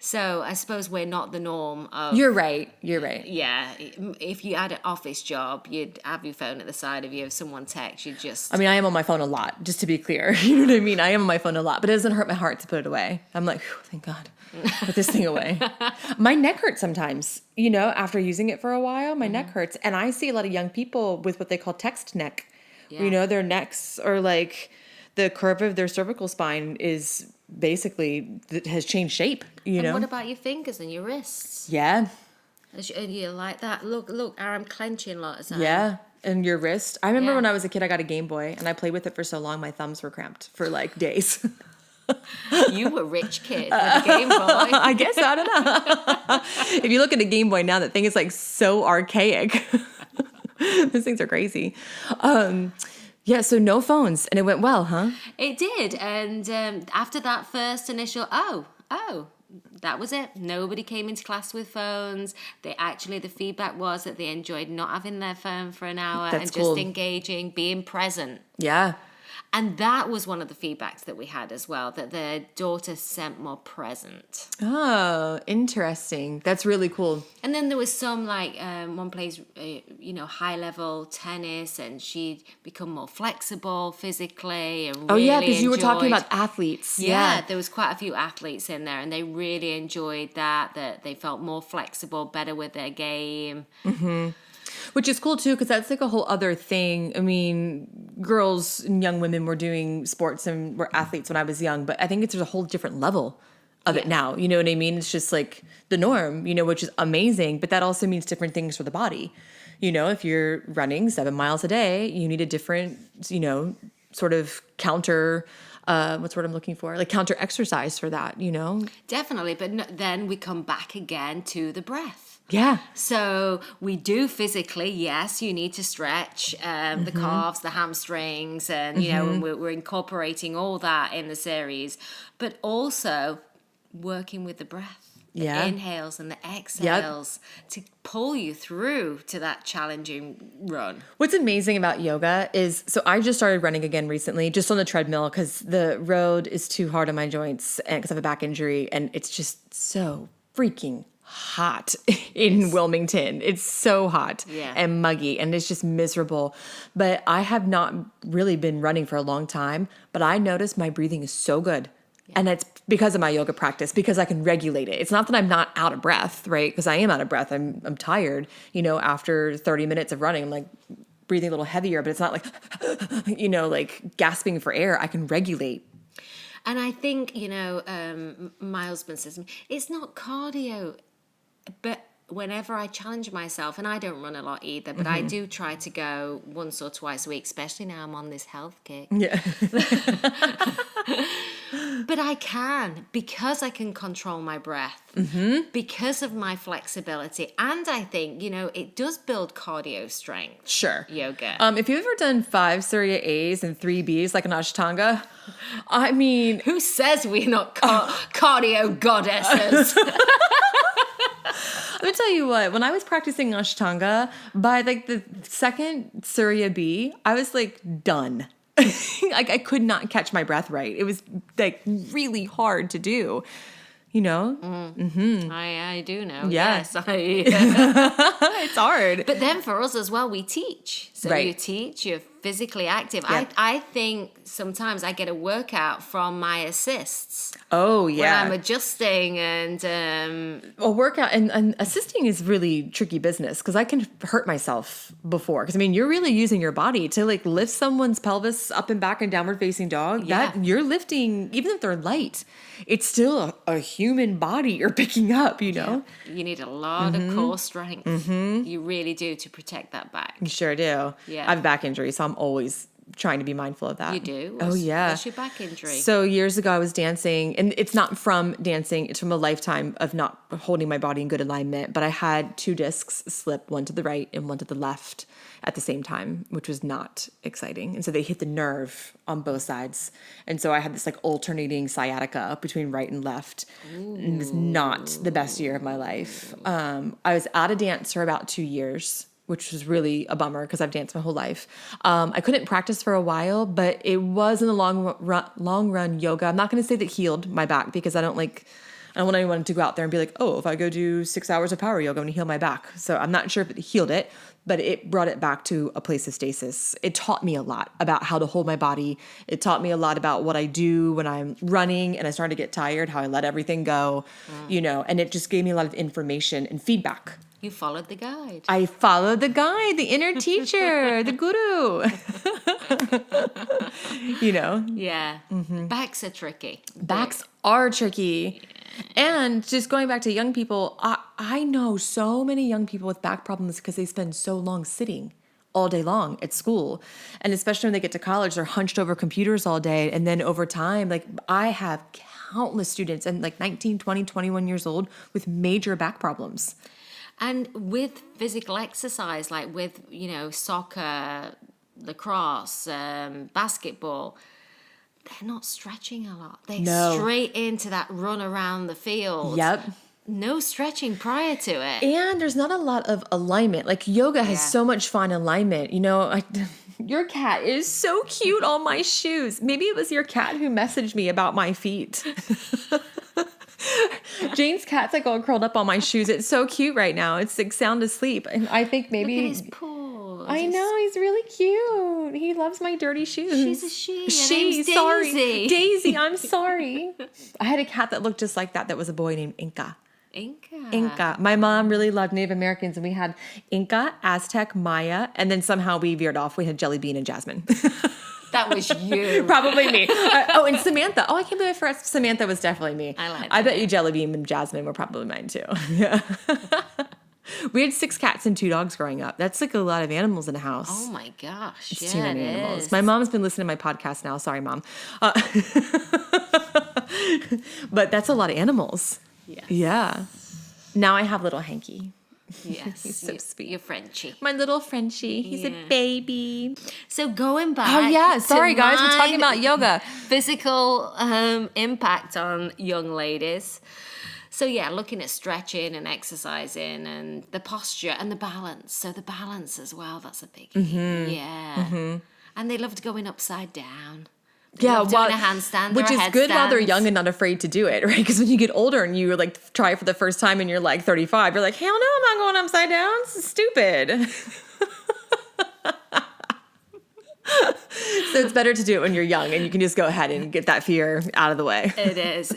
So I suppose we're not the norm of. You're right. Yeah, if you had an office job, you'd have your phone at the side of you. If someone texts, you'd just. I mean, I am on my phone a lot, just to be clear. You know what I mean? I am on my phone a lot, but it doesn't hurt my heart to put it away. I'm like, thank God, put this thing away. My neck hurts sometimes, you know, after using it for a while, my neck hurts. And I see a lot of young people with what they call text neck. Yeah. You know, their necks are like the curve of their cervical spine is basically, has changed shape, you And know? what about your fingers and your wrists? Yeah. You like that? Look, I'm clenching a lot of times. Yeah. And your wrist. I remember Yeah. when I was a kid, I got a Game Boy and I played with it for so long, my thumbs were cramped for like days. You were a rich kid with a Game Boy. I guess, I don't know. If you look at a Game Boy now, that thing is like so archaic. Those things are crazy. Yeah, so no phones, and it went well, huh? It did, and after that first initial, that was it. Nobody came into class with phones. The feedback was that they enjoyed not having their phone for an hour That's and cool. just engaging, being present. Yeah. And that was one of the feedbacks that we had as well, that their daughter sent more present. Oh, interesting. That's really cool. And then there was some one plays, high level tennis, and she'd become more flexible physically and Oh, really yeah, because you were talking enjoyed- about athletes. Yeah, there was quite a few athletes in there, and they really enjoyed that they felt more flexible, better with their game. Which is cool, too, because that's like a whole other thing. I mean, girls and young women were doing sports and were athletes when I was young, but I think it's a whole different level of it now. You know what I mean? It's just like the norm, you know, which is amazing, but that also means different things for the body. You know, if you're running 7 miles a day, you need a different, you know, sort of counter, what's the word I'm looking for? Like counter exercise for that, you know? Definitely, but then we come back again to the breath. Yeah. So we do physically, yes, you need to stretch the calves, the hamstrings, and, you know, and we're incorporating all that in the series, but also working with the breath. The Yeah. inhales and the exhales to pull you through to that challenging run. What's amazing about yoga is, so I just started running again recently, just on the treadmill, because the road is too hard on my joints and because I have a back injury, and it's just so freaking hot in Wilmington. It's so hot and muggy, and it's just miserable. But I have not really been running for a long time, but I noticed my breathing is so good. And it's because of my yoga practice, because I can regulate it. It's not that I'm not out of breath, right? Because I am out of breath. I'm tired, you know, after 30 minutes of running, I'm like breathing a little heavier, but it's not like, you know, like gasping for air. I can regulate. And I think, you know, my husband says, it's not cardio, but whenever I challenge myself, and I don't run a lot either, but I do try to go once or twice a week, especially now I'm on this health kick. Yeah. But I can, because I can control my breath, because of my flexibility. And I think, it does build cardio strength. Sure. Yoga. If you've ever done 5 Surya A's and 3 B's like an Ashtanga, I mean... Who says we're not cardio goddesses? Let me tell you what, when I was practicing Ashtanga, by like the second Surya B, I was like done. Like I could not catch my breath right. It was like really hard to do, I do know. Yeah. Yes. It's hard. But then for us as well, we teach. So Right. you teach, you're physically active. Yeah. I think sometimes I get a workout from my assists. Oh, When yeah. I'm adjusting and A workout and assisting is really tricky business because I can hurt myself before. Because I mean, you're really using your body to like lift someone's pelvis up and back in downward facing dog. Yeah. That you're lifting, even if they're light, it's still a human body you're picking up. You know. you need a lot of core strength. You really do, to protect that back. You sure do. Yeah. I have a back injury, so I'm always trying to be mindful of that. You do? Oh, yeah. What's your back injury? So years ago, I was dancing, and it's not from dancing, it's from a lifetime of not holding my body in good alignment. But I had 2 discs slip, one to the right and one to the left at the same time, which was not exciting. And so they hit the nerve on both sides. And so I had this like alternating sciatica between right and left. And it was not the best year of my life. I was out of dance for about 2 years, which was really a bummer because I've danced my whole life. I couldn't practice for a while, but it was in the long run yoga. I'm not going to say that healed my back because I don't want anyone to go out there and be like, oh, if I go do 6 hours of power yoga, I'm going to heal my back. So I'm not sure if it healed it, but it brought it back to a place of stasis. It taught me a lot about how to hold my body. It taught me a lot about what I do when I'm running and I start to get tired, how I let everything go, and it just gave me a lot of information and feedback. You followed the guide. I followed the guide, the inner teacher, the guru. Yeah. Backs are tricky. Backs are tricky. And just going back to young people, I know so many young people with back problems because they spend so long sitting all day long at school. And especially when they get to college, they're hunched over computers all day. And then over time, like I have countless students and like 19, 20, 21 years old with major back problems. And with physical exercise, like with, soccer, lacrosse, basketball, they're not stretching a lot. They're straight into that run around the field. Yep. No stretching prior to it. And there's not a lot of alignment. Like yoga has so much fun alignment. Your cat is so cute on my shoes. Maybe it was your cat who messaged me about my feet. Jane's cat's like all curled up on my shoes. It's so cute right now. It's like sound asleep. And I think maybe... Look at his paws. I know, he's really cute. He loves my dirty shoes. She's a she. Her name's sorry. Daisy. Daisy, I'm sorry. I had a cat that looked just like that was a boy named Inca. Inca. My mom really loved Native Americans, and we had Inca, Aztec, Maya, and then somehow we veered off. We had Jelly Bean and Jasmine. That was you. Probably me. And Samantha. Oh, I can't believe I forgot. Samantha was definitely me. I like that. I bet you Jelly Bean and Jasmine were probably mine too. Yeah. We had 6 cats and 2 dogs growing up. That's like a lot of animals in a house. Oh my gosh. It's yeah, too many it animals. is. My mom's been listening to my podcast now. Sorry, Mom. But that's a lot of animals. Yes. Yeah. Now I have little Hanky. Yes. He's so sweet. You're Frenchie. My little Frenchie. He's a baby. So going back. Oh, yeah. Sorry, to guys. We're talking my about yoga. Physical impact on young ladies. So yeah, looking at stretching and exercising and the posture and the balance. So the balance as well, that's a big yeah. And they loved going upside down. They loved doing a handstand, which or a is good while they're headstand. young and not afraid to do it, right? Because when you get older and you like try it for the first time and you're like 35, you're like, hell no, I'm not going upside down. It's stupid. So it's better to do it when you're young and you can just go ahead and get that fear out of the way. It is.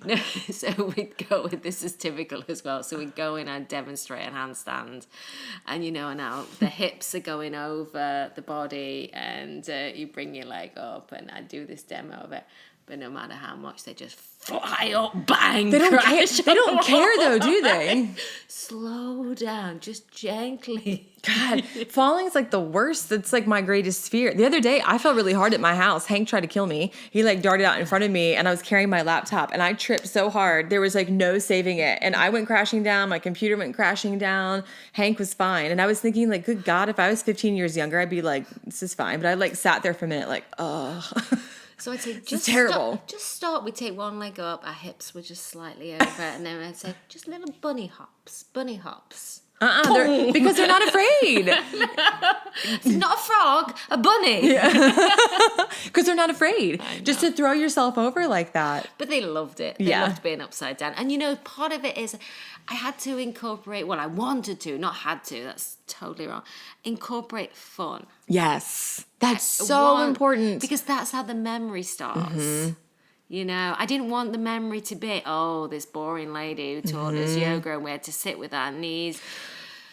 No, so we'd go with, this is typical as well. So we'd go in and demonstrate a handstand, and now the hips are going over the body, and you bring your leg up, and I do this demo of it. But no matter how much, they just fly up, bang, They don't crash. care. They don't care though, do they? Slow down, just gently. God, falling is like the worst. It's like my greatest fear. The other day, I fell really hard at my house. Hank tried to kill me. He like darted out in front of me, and I was carrying my laptop, and I tripped so hard. There was like no saving it. And I went crashing down. My computer went crashing down. Hank was fine. And I was thinking like, good God, if I was 15 years younger, I'd be like, this is fine. But I like sat there for a minute like, oh. So I'd say, just terrible. Just start. We take one leg up, our hips were just slightly over, and then I'd say, just little bunny hops. Because they're not afraid. It's not a frog, a bunny. Because they're not afraid. Just to throw yourself over like that. But they loved it. They loved being upside down. And you know, part of it is I had to incorporate, well, I wanted to, not had to, that's totally wrong, incorporate fun. Yes. That's so important. Because that's how the memory starts. You know, I didn't want the memory to be, oh, this boring lady who taught us yoga and we had to sit with our knees.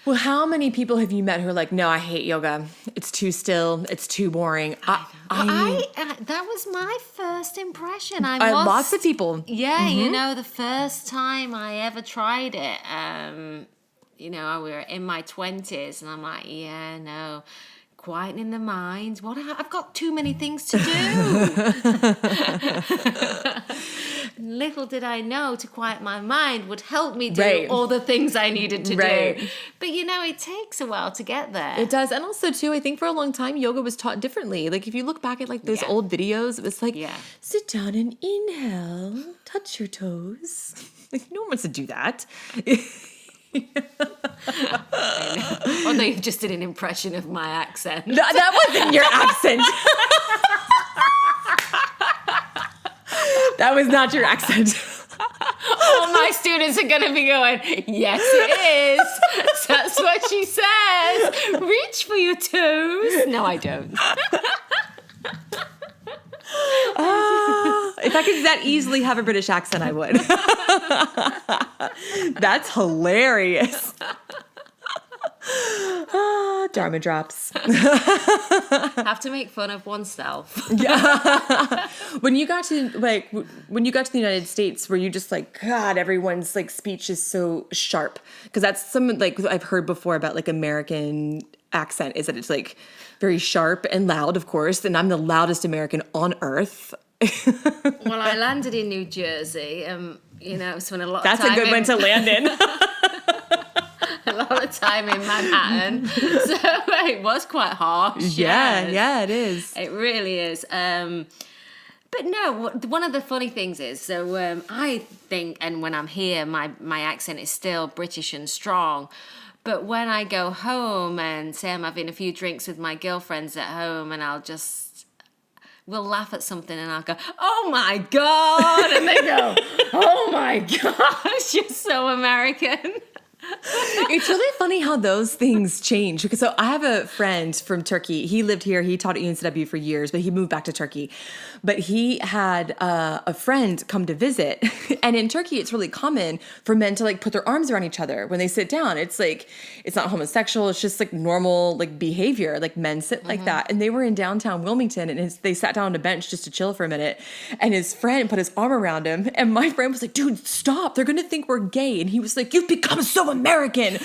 Well, how many people have you met who are like, no, I hate yoga. It's too still. It's too boring. That was my first impression. Lots of people. Yeah, you know, the first time I ever tried it, you know, we were in my 20s and I'm like, yeah, no. Quietening the mind. I've got too many things to do. Little did I know to quiet my mind would help me do all the things I needed to do. But you know, it takes a while to get there. It does. And also too, I think for a long time, yoga was taught differently. Like if you look back at like those old videos, it was like, sit down and inhale, touch your toes. Like no one wants to do that. Although you just did an impression of my accent. That wasn't your accent. That was not your accent. All my students are going to be going, yes, it is. That's what she says. Reach for your toes. No, I don't. If I could that easily have a British accent, I would. That's hilarious. Dharma drops. Have to make fun of oneself. Yeah. When you got to the United States, were you just like, God, everyone's like speech is so sharp? Because that's some like I've heard before about like American accent is that it's like very sharp and loud, of course, and I'm the loudest American on earth. Well, I landed in New Jersey, you know, spent a lot of time. That's a good one to land in. A lot of time in Manhattan, so it was quite harsh. Yeah, it is. It really is. But no, one of the funny things is, so I think, and when I'm here, my accent is still British and strong. But when I go home and say I'm having a few drinks with my girlfriends at home, and we'll laugh at something and I'll go, oh my God. And they go, oh my gosh, you're so American. It's really funny how those things change. Because so I have a friend from Turkey. He lived here. He taught at UNCW for years, but he moved back to Turkey. But he had a friend come to visit. And in Turkey, it's really common for men to like put their arms around each other when they sit down. It's like, it's not homosexual. It's just like normal like behavior. Like men sit like that. And they were in downtown Wilmington and they sat down on a bench just to chill for a minute. And his friend put his arm around him. And my friend was like, dude, stop. They're going to think we're gay. And he was like, you've become so American.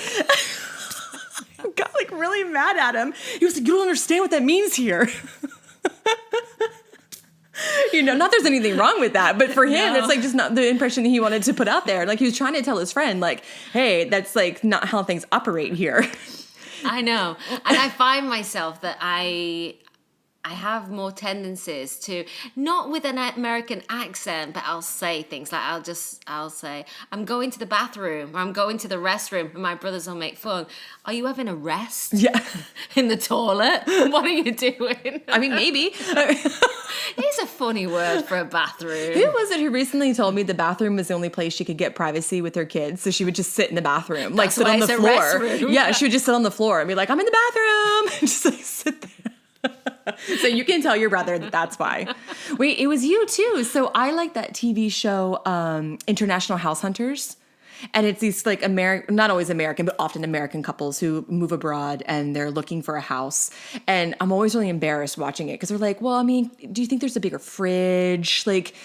I got like really mad at him. He was like, you don't understand what that means here. You know, not there's anything wrong with that, but for him, it's like just not the impression he wanted to put out there. Like he was trying to tell his friend, like, hey, that's like not how things operate here. I know. And I find myself that I have more tendencies to, not with an American accent, but I'll say things like, I'll say, I'm going to the bathroom, or I'm going to the restroom, and my brothers will make fun. Are you having a rest? Yeah. In the toilet? What are you doing? I mean, maybe. It's a funny word for a bathroom. Who was it who recently told me the bathroom was the only place she could get privacy with her kids? So she would just sit in the bathroom, like sit on the floor. Restroom. Yeah, she would just sit on the floor and be like, I'm in the bathroom. And just like sit there. So you can tell your brother that's why. Wait, it was you too. So I like that TV show, International House Hunters. And it's these like not always American, but often American couples who move abroad and they're looking for a house. And I'm always really embarrassed watching it because they're like, well, I mean, do you think there's a bigger fridge? Like,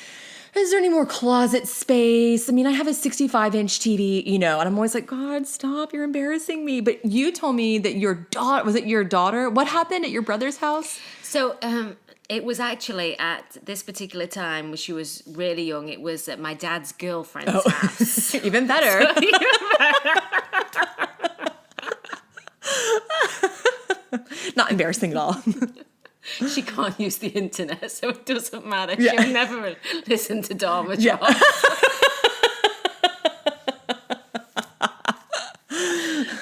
is there any more closet space? I mean, I have a 65-inch TV, and I'm always like, God, stop, you're embarrassing me. But you told me that was it your daughter? What happened at your brother's house? So, it was actually at this particular time when she was really young. It was at my dad's girlfriend's house. Even better. Not embarrassing at all. She can't use the internet, so it doesn't matter. Yeah. She'll never listen to Dharma Yeah. Drops.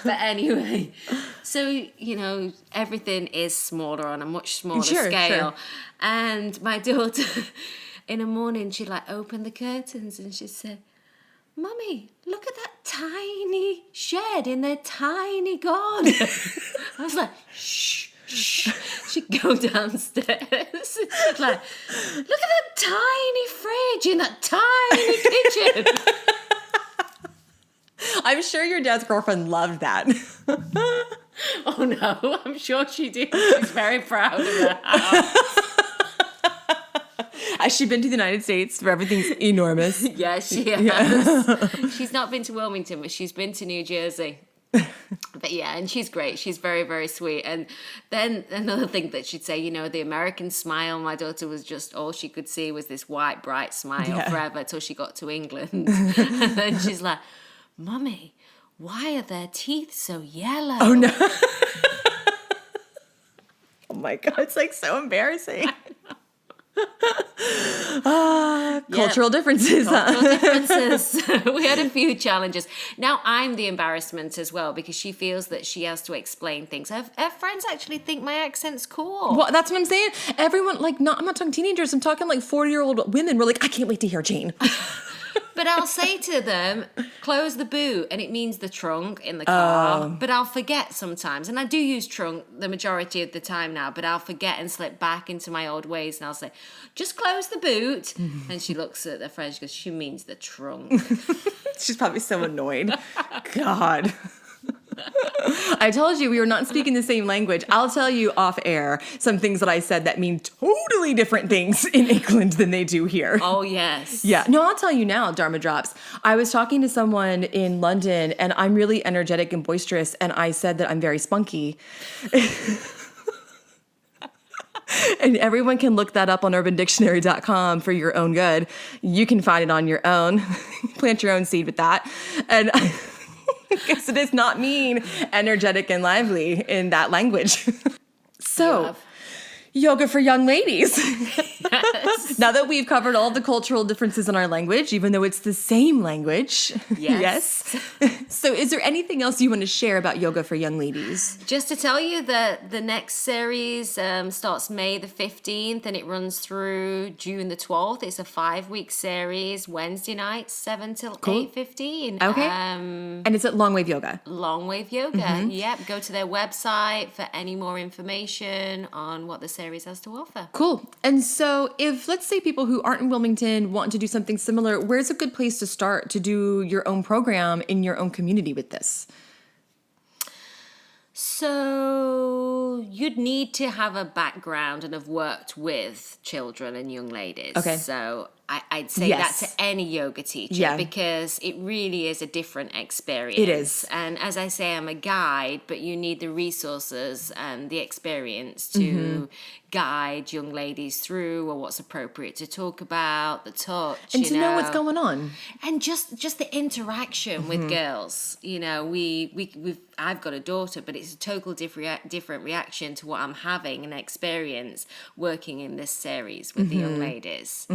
But anyway, so, everything is smaller on a much smaller scale. Sure. And my daughter, in the morning, she'd open the curtains and she'd say, Mummy, look at that tiny shed in their tiny garden. I was like, shh. She'd go downstairs. She'd look at that tiny fridge in that tiny kitchen. I'm sure your dad's girlfriend loved that. Oh no, I'm sure she did. She's very proud of her house. Has she been to the United States where everything's enormous? Yes, she has. She's not been to Wilmington, but she's been to New Jersey. But yeah, and she's great. She's very, very sweet. And then another thing that she'd say, the American smile, my daughter was just, all she could see was this white, bright smile forever till she got to England. And then she's like, Mummy, why are their teeth so yellow? Oh, no. Oh, my God. It's so embarrassing. Cultural differences. Cultural differences. We had a few challenges. Now I'm the embarrassment as well because she feels that she has to explain things. Her friends actually think my accent's cool. Well, that's what I'm saying. Everyone, I'm not talking teenagers. I'm talking 40-year-old women. We're like, I can't wait to hear Jane. But I'll say to them, close the boot, and it means the trunk in the car. But I'll forget sometimes. And I do use trunk the majority of the time now, but I'll forget and slip back into my old ways. And I'll say, just close the boot. And she looks at the friend, she goes, she means the trunk. She's probably so annoyed. God. I told you we were not speaking the same language. I'll tell you off air some things that I said that mean totally different things in England than they do here. Oh, yes. Yeah. No, I'll tell you now, Dharma Drops. I was talking to someone in London, and I'm really energetic and boisterous, and I said that I'm very spunky. And everyone can look that up on urbandictionary.com for your own good. You can find it on your own. Plant your own seed with that. And because it does not mean energetic and lively in that language. So, yoga for young ladies. Yes. Now that we've covered all the cultural differences in our language, even though it's the same language. Yes. So is there anything else you want to share about yoga for young ladies? Just to tell you that the next series starts May the 15th and it runs through June the 12th. It's a 5-week series, Wednesday nights, 7 till 8:15. Okay. And it's at Long Wave Yoga. Long Wave Yoga. Yep. Go to their website for any more information on what the series has to offer. Cool. And so if, let's say, people who aren't in Wilmington want to do something similar, where's a good place to start to do your own program in your own community with this? So you'd need to have a background and have worked with children and young ladies. Okay. So I'd say that to any yoga teacher because it really is a different experience. It is. And as I say, I'm a guide, but you need the resources and the experience to guide young ladies through or what's appropriate to talk about, the touch, And to know what's going on. and just the interaction with girls. I've got a daughter, but it's a total different reaction to what I'm having and experience working in this series with the young ladies.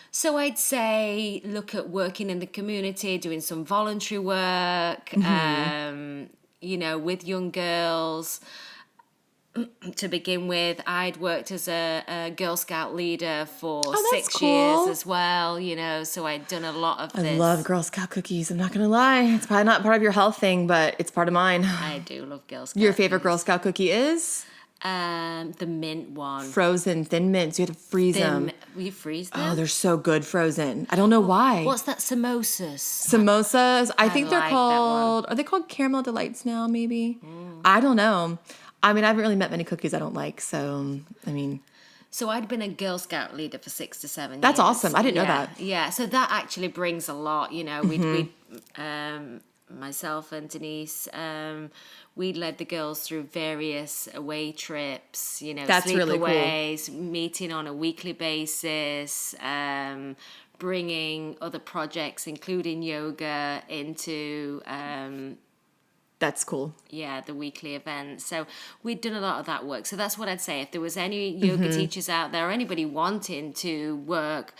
So I'd say look at working in the community, doing some voluntary work, with young girls. To begin with, I'd worked as a Girl Scout leader for 6 years as well, so I'd done a lot of this. I love Girl Scout cookies. I'm not going to lie. It's probably not part of your health thing, but it's part of mine. I do love Girl Scout Your favorite Girl Scout cookie is? The mint one. Frozen, thin mints. You have to freeze them. You freeze them? Oh, they're so good frozen. I don't know why. What's that, samosas? Samosas. I think they're like that called, are they called caramel delights now, maybe? I don't know. I mean, I haven't really met many cookies I don't like. So, I mean. So I'd been a Girl Scout leader for 6 to 7 years. That's awesome. I didn't know that. Yeah, so that actually brings a lot. You know, we'd myself and Denise, we led the girls through various away trips, you know, That's really cool. sleepaways, meeting on a weekly basis, bringing other projects, including yoga, into That's cool. the weekly events. So we'd done a lot of that work. So that's what I'd say. If there was any yoga teachers out there, or anybody wanting to work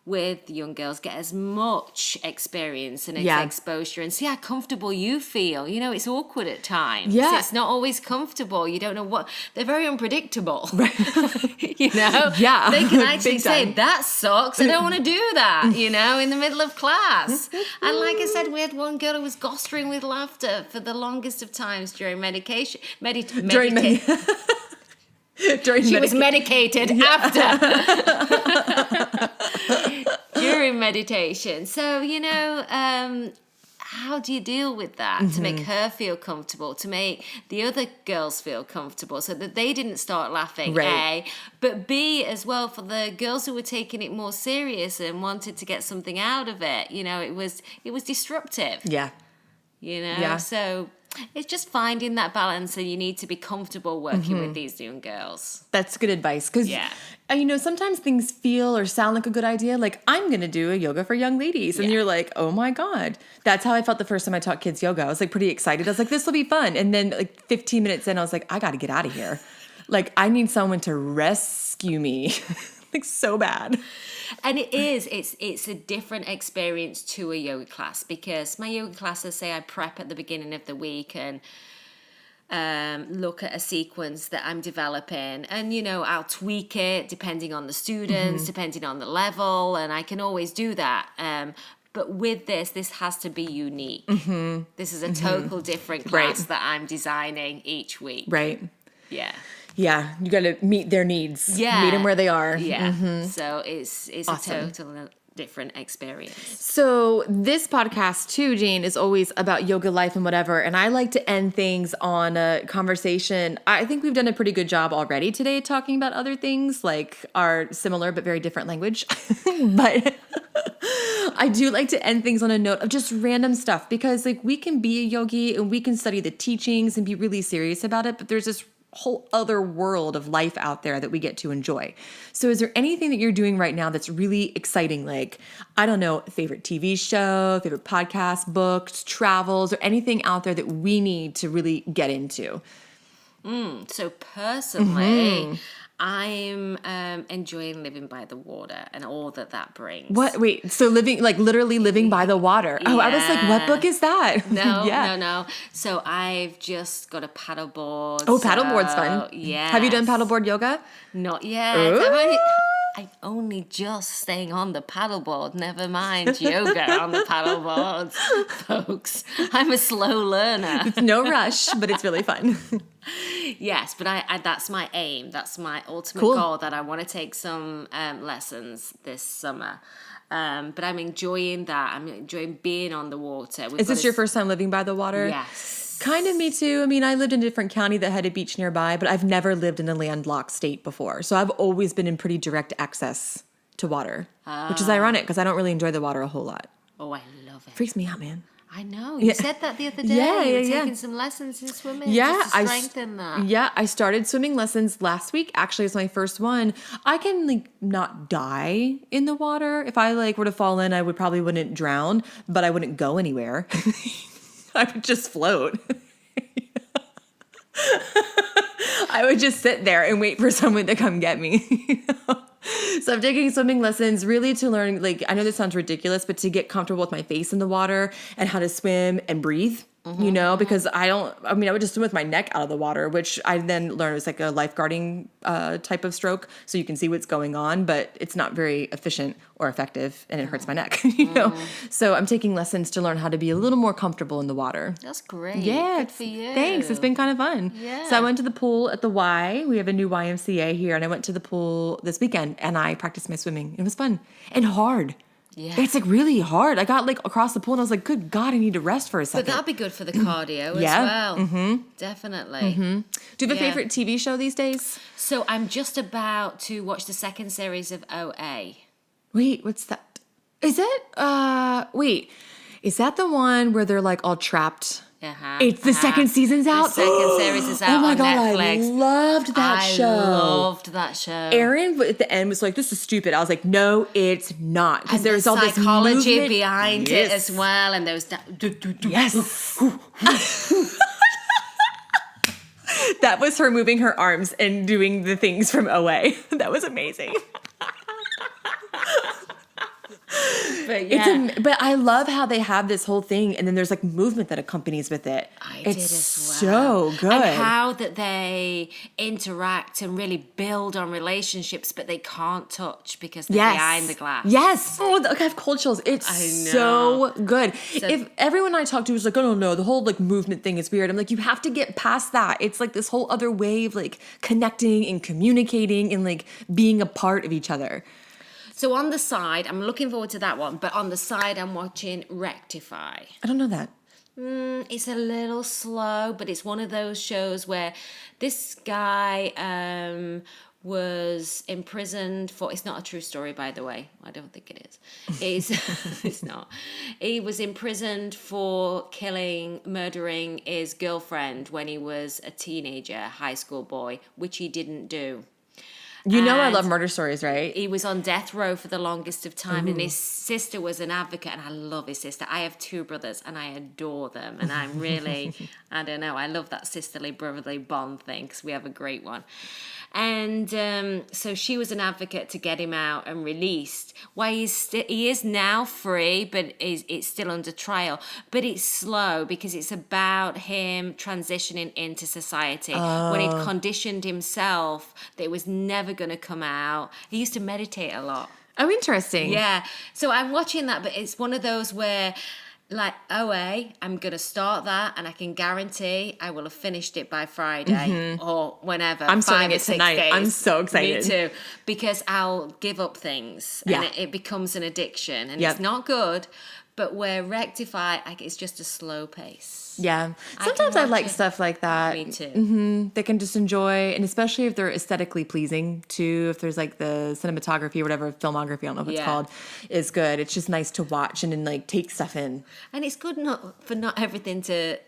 with young girls, get as much experience and exposure and see how comfortable you feel. You know, it's awkward at times. Yeah. It's not always comfortable. You don't know what, they're very unpredictable. Right. You know? Yeah. They can actually Big say, time. that sucks. I don't want to do that, you know, in the middle of class. And like I said, we had one girl who was gostering with laughter for the longest of times during medication. She was medicated after. During meditation. So, you know, how do you deal with that to make her feel comfortable, to make the other girls feel comfortable so that they didn't start laughing, Right. A, but B, as well, for the girls who were taking it more serious and wanted to get something out of it, you know, it was disruptive. Yeah. You know, Yeah. so it's just finding that balance, and you need to be comfortable working with these young girls. That's good advice. Because, you know, sometimes things feel or sound like a good idea. Like, I'm going to do a yoga for young ladies. And you're like, oh my God. That's how I felt the first time I taught kids yoga. I was like pretty excited. I was like, this will be fun. And then like 15 minutes in, I was like, I got to get out of here. Like, I need someone to rescue me. Like, so bad. And it's a different experience to a yoga class, because my yoga classes, say I prep at the beginning of the week and look at a sequence that I'm developing, and you know, I'll tweak it depending on the students, depending on the level, and I can always do that. But with this has to be unique. This is a total different class that I'm designing each week. Right. Yeah. Yeah, you got to meet their needs. Yeah. Meet them where they are. Yeah. So it's Awesome. a total different experience. So this podcast too, Jane, is always about yoga life and whatever. And I like to end things on a conversation. I think we've done a pretty good job already today talking about other things like our similar but very different language. But I do like to end things on a note of just random stuff, because like we can be a yogi and we can study the teachings and be really serious about it, but there's this whole other world of life out there that we get to enjoy. So is there anything that you're doing right now that's really exciting? Like, I don't know, favorite TV show, favorite podcast, books, travels, or anything out there that we need to really get into? So personally, I'm enjoying living by the water and all that brings. What? Wait, so literally living by the water. Oh, I was like, what book is that? No. So I've just got a paddleboard. Oh, paddleboard's fun. Yeah. Have you done paddleboard yoga? Not yet. I'm only just staying on the paddleboard. Never mind yoga on the paddleboard, folks. I'm a slow learner. It's no rush, but it's really fun. Yes, but I that's my aim. That's my ultimate goal, that I want to take some lessons this summer. But I'm enjoying that. I'm enjoying being on the water. Is this your first time living by the water? Yes. Kind of me too. I mean, I lived in a different county that had a beach nearby, but I've never lived in a landlocked state before. So I've always been in pretty direct access to water, which is ironic because I don't really enjoy the water a whole lot. Oh, I love it. Freaks me out, man. I know. You said that the other day. You were taking some lessons in swimming just to strengthen that. Yeah, I started swimming lessons last week. Actually, it's my first one. I can not die in the water. If I were to fall in, I wouldn't drown, but I wouldn't go anywhere. I would just float. I would just sit there and wait for someone to come get me. So I'm taking swimming lessons really to learn, I know this sounds ridiculous, but to get comfortable with my face in the water and how to swim and breathe. you know, because I would just swim with my neck out of the water, which I then learned was like a lifeguarding type of stroke. So you can see what's going on, but it's not very efficient or effective, and it hurts my neck, you know? So I'm taking lessons to learn how to be a little more comfortable in the water. That's great. Yeah. Good for you. Thanks. It's been kind of fun. Yeah. So I went to the pool at the Y. We have a new YMCA here, and I went to the pool this weekend, and I practiced my swimming. It was fun and hard. Yeah. It's like really hard. I got like across the pool and I was like, good God, I need to rest for a second. But that'd be good for the cardio as Yeah. well. Mm-hmm. Definitely. Do you have a Yeah. favorite TV show these days? So I'm just about to watch the second series of OA. Wait, what's that? Is it, wait, is that the one where they're like all trapped? It's the second season's out? The second series is out on Netflix. I loved that show. I loved that show. Aaron at the end was like, this is stupid. I was like, no, it's not. Because And there's all this psychology movement behind it as well. And there was that. Yes. That was her moving her arms and doing the things from OA. That was amazing. But yeah. But I love how they have this whole thing, and then there's like movement that accompanies with it. It's so good. And how that they interact and really build on relationships, but they can't touch because they're behind the glass. Yes. Oh, I have cold chills. It's so good. So, if everyone I talk to is like, oh no, the whole like movement thing is weird. I'm like, you have to get past that. It's like this whole other way of like connecting and communicating and like being a part of each other. So on the side, I'm looking forward to that one, but on the side, I'm watching Rectify. I don't know that. It's a little slow, but it's one of those shows where this guy was imprisoned for. It's not a true story, by the way. I don't think it is. It's not. He was imprisoned for murdering his girlfriend when he was a teenager, high school boy, which he didn't do. You know I love murder stories, right? He was on death row for the longest of time, and his sister was an advocate, and I love his sister. I have two brothers, and I adore them, and I'm really, I don't know, I love that sisterly, brotherly bond thing, because we have a great one. And so she was an advocate to get him out and released. Why he is now free, but it's still under trial. But it's slow because it's about him transitioning into society. When he'd conditioned himself that it was never going to come out. He used to meditate a lot. Oh, interesting. Yeah. So I'm watching that, but it's one of those where, like OA, I'm going to start that and I can guarantee I will have finished it by Friday or whenever. I'm starting 5 or it 6 tonight. days. I'm so excited. Me too. Because I'll give up things and it becomes an addiction and it's not good. But where Rectify, it's just a slow pace. Yeah. Sometimes I like stuff like that. Me too. They can just enjoy, and especially if they're aesthetically pleasing too, if there's like the cinematography or whatever, filmography, I don't know what it's called, is good. It's just nice to watch and then like take stuff in. And it's good for not everything to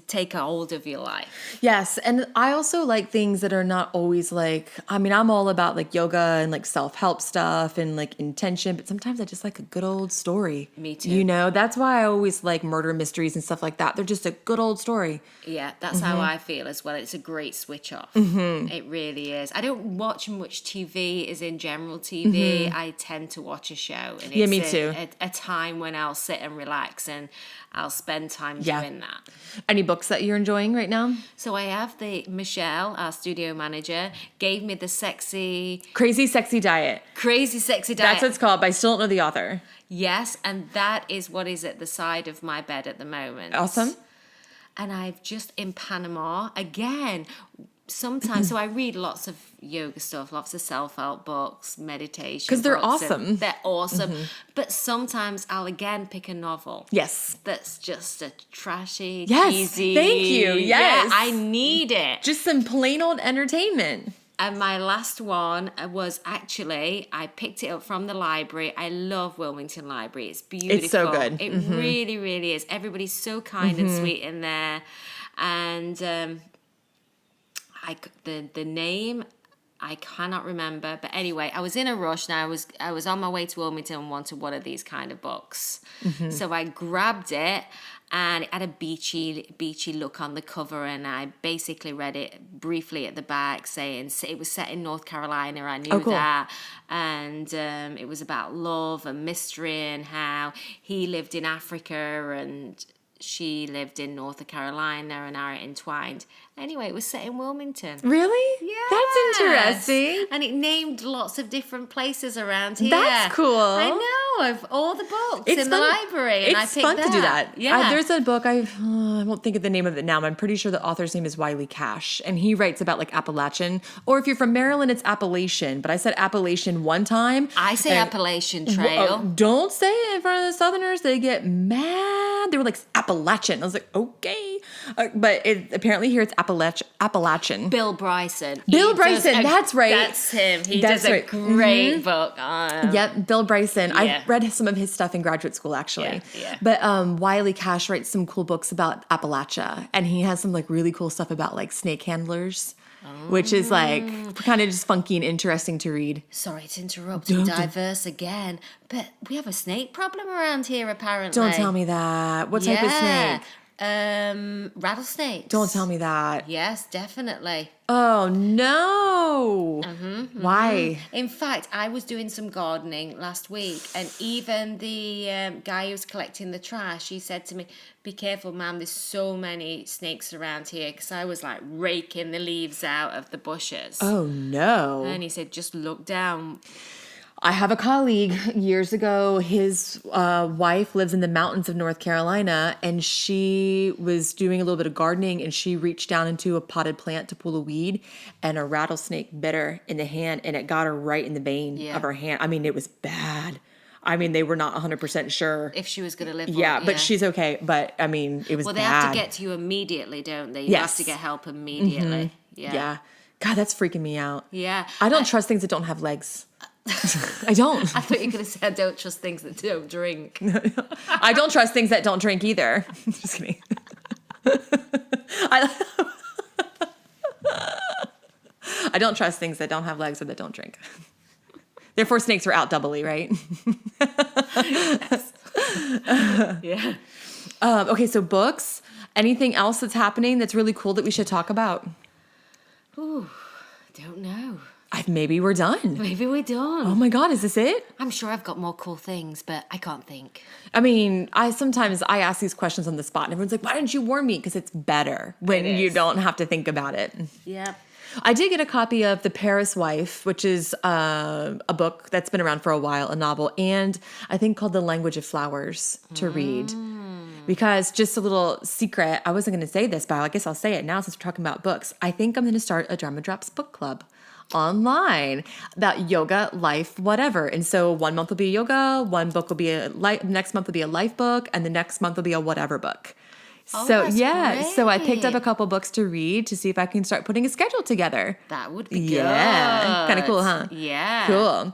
take a hold of your life. Yes. And I also like things that are not always like, I mean, I'm all about like yoga and like self-help stuff and like intention, but sometimes I just like a good old story. Me too. You know, that's why I always like murder mysteries and stuff like that. They're just a good old story. Yeah, that's how I feel as well. It's a great switch off. It really is. I don't watch much TV as in general TV. I tend to watch a show. And it's me too. A time when I'll sit and relax and I'll spend time doing that. Any books that you're enjoying right now? So I have Michelle, our studio manager, gave me the Crazy Sexy Diet. Crazy Sexy Diet. That's what it's called, but I still don't know the author. Yes, and that is what is at the side of my bed at the moment. Awesome. And I've just in Panama again. Sometimes, so I read lots of yoga stuff, lots of self-help books, meditation. Because they're books, awesome. They're awesome. But sometimes I'll again pick a novel. Yes. That's just a trashy, Yes. cheesy. Thank you. Yes. Yeah, I need it. Just some plain old entertainment. And my last one was actually, I picked it up from the library. I love Wilmington Library. It's beautiful. It's so good. It really, really is. Everybody's so kind and sweet in there. And the name I cannot remember, but anyway, I was in a rush and I was on my way to Wilmington and wanted one of these kind of books. So I grabbed it and it had a beachy look on the cover, and I basically read it briefly at the back saying it was set in North Carolina. I knew that, and it was about love and mystery and how he lived in Africa and she lived in North Carolina and are entwined. Anyway, it was set in Wilmington. Really? Yeah. That's interesting. And it named lots of different places around here. That's cool. I know, of all the books in the library. And It's fun to do that. Yeah. There's a book, I won't think of the name of it now, but I'm pretty sure the author's name is Wiley Cash. And he writes about like Appalachian. Or if you're from Maryland, it's Appalachian. But I said Appalachian one time. I say Appalachian Trail. Don't say it in front of the Southerners. They get mad. They were like, Appalachian. I was like, okay. But apparently here it's Appalachian. Bill Bryson. That's right. That's him. He That's does a right. great book. Yep, Bill Bryson. Yeah. I read some of his stuff in graduate school, actually. Yeah. But Wiley Cash writes some cool books about Appalachia. And he has some like really cool stuff about like snake handlers, which is like kind of just funky and interesting to read. Sorry to interrupt and diverse again, but we have a snake problem around here apparently. Don't tell me that. What type of snake? Rattlesnakes. Don't tell me that. Yes, definitely. Oh, no. Why? In fact, I was doing some gardening last week, and even the guy who was collecting the trash, he said to me, be careful, ma'am, there's so many snakes around here, because I was like raking the leaves out of the bushes. Oh, no. And he said, just look down. I have a colleague years ago, his wife lives in the mountains of North Carolina, and she was doing a little bit of gardening, and she reached down into a potted plant to pull a weed, and a rattlesnake bit her in the hand, and it got her right in the vein of her hand. I mean, it was bad. I mean, they were not 100% sure If she was going to live. Yeah, but she's okay. But, I mean, it was bad. Well, they have to get to you immediately, don't they? You have to get help immediately. Yeah. God, that's freaking me out. Yeah. I don't trust things that don't have legs. I don't. I thought you were going to say I don't trust things that don't drink. I don't trust things that don't drink either. Just kidding. I don't trust things that don't have legs or that don't drink. Therefore, snakes are out doubly, right? Yes. Yeah. Okay, so books. Anything else that's happening that's really cool that we should talk about? Ooh, don't know. Maybe we're done. Maybe we're done. Oh my God, is this it? I'm sure I've got more cool things, but I can't think. I mean, sometimes I ask these questions on the spot, and everyone's like, why didn't you warn me? Because it's better when you don't have to think about it. Yeah. I did get a copy of The Paris Wife, which is a book that's been around for a while, a novel, and I think called The Language of Flowers to read. Because just a little secret, I wasn't going to say this, but I guess I'll say it now since we're talking about books. I think I'm going to start a Drama Drops book club online about yoga, life, whatever. And so 1 month will be yoga, one book will be next month will be a life book, and the next month will be a whatever book. Oh, So that's so I picked up a great. couple books to read to see if I can start putting a schedule together. That would be Yeah. good. Kind of cool, huh? Yeah. Cool.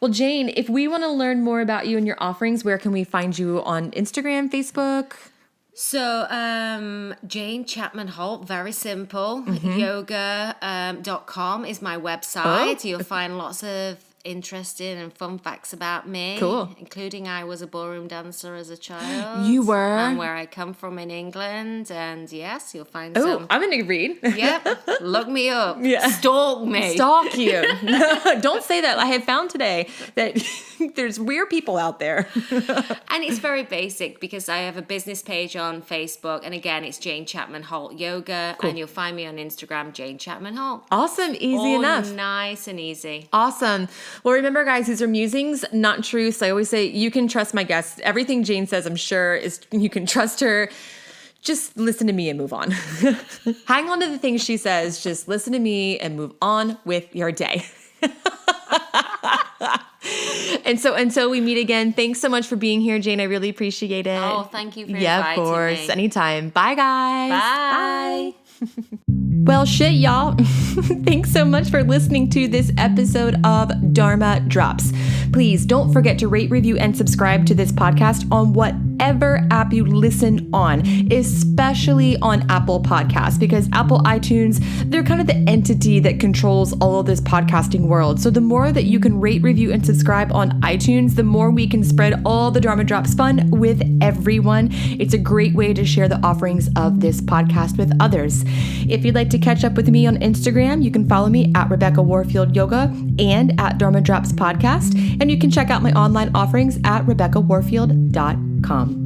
Well, Jane, if we want to learn more about you and your offerings, where can we find you on Instagram, Facebook? So, Jane Chapman-Holt, very simple. Yoga.com is my website. You'll find lots of interesting and fun facts about me. Cool. Including I was a ballroom dancer as a child. You were? And where I come from in England. And yes, you'll find Oh, some. I'm going to read. Yep. Look me up. Yeah. Stalk me. Stalk you. Don't say that. I have found today that there's weird people out there. And it's very basic because I have a business page on Facebook. And again, it's Jane Chapman-Holt Yoga. Cool. And you'll find me on Instagram, Jane Chapman-Holt. Awesome. Easy All enough. Nice and easy. Awesome. Well, remember, guys, these are musings, not truths. I always say you can trust my guests. Everything Jane says, I'm sure, is you can trust her. Just listen to me and move on. Hang on to the things she says. Just listen to me and move on with your day. And so until we meet again, thanks so much for being here, Jane. I really appreciate it. Oh, thank you for Yeah, of inviting course. me. Anytime. Bye, guys. Bye. Well, shit, y'all. Thanks so much for listening to this episode of Dharma Drops. Please don't forget to rate, review, and subscribe to this podcast on whatever app you listen on, especially on Apple Podcasts, because Apple iTunes, they're kind of the entity that controls all of this podcasting world. So the more that you can rate, review, and subscribe on iTunes, the more we can spread all the Dharma Drops fun with everyone. It's a great way to share the offerings of this podcast with others. If you'd like to catch up with me on Instagram, you can follow me at Rebecca Warfield Yoga and at Dharma Drops Podcast. And you can check out my online offerings at RebeccaWarfield.com.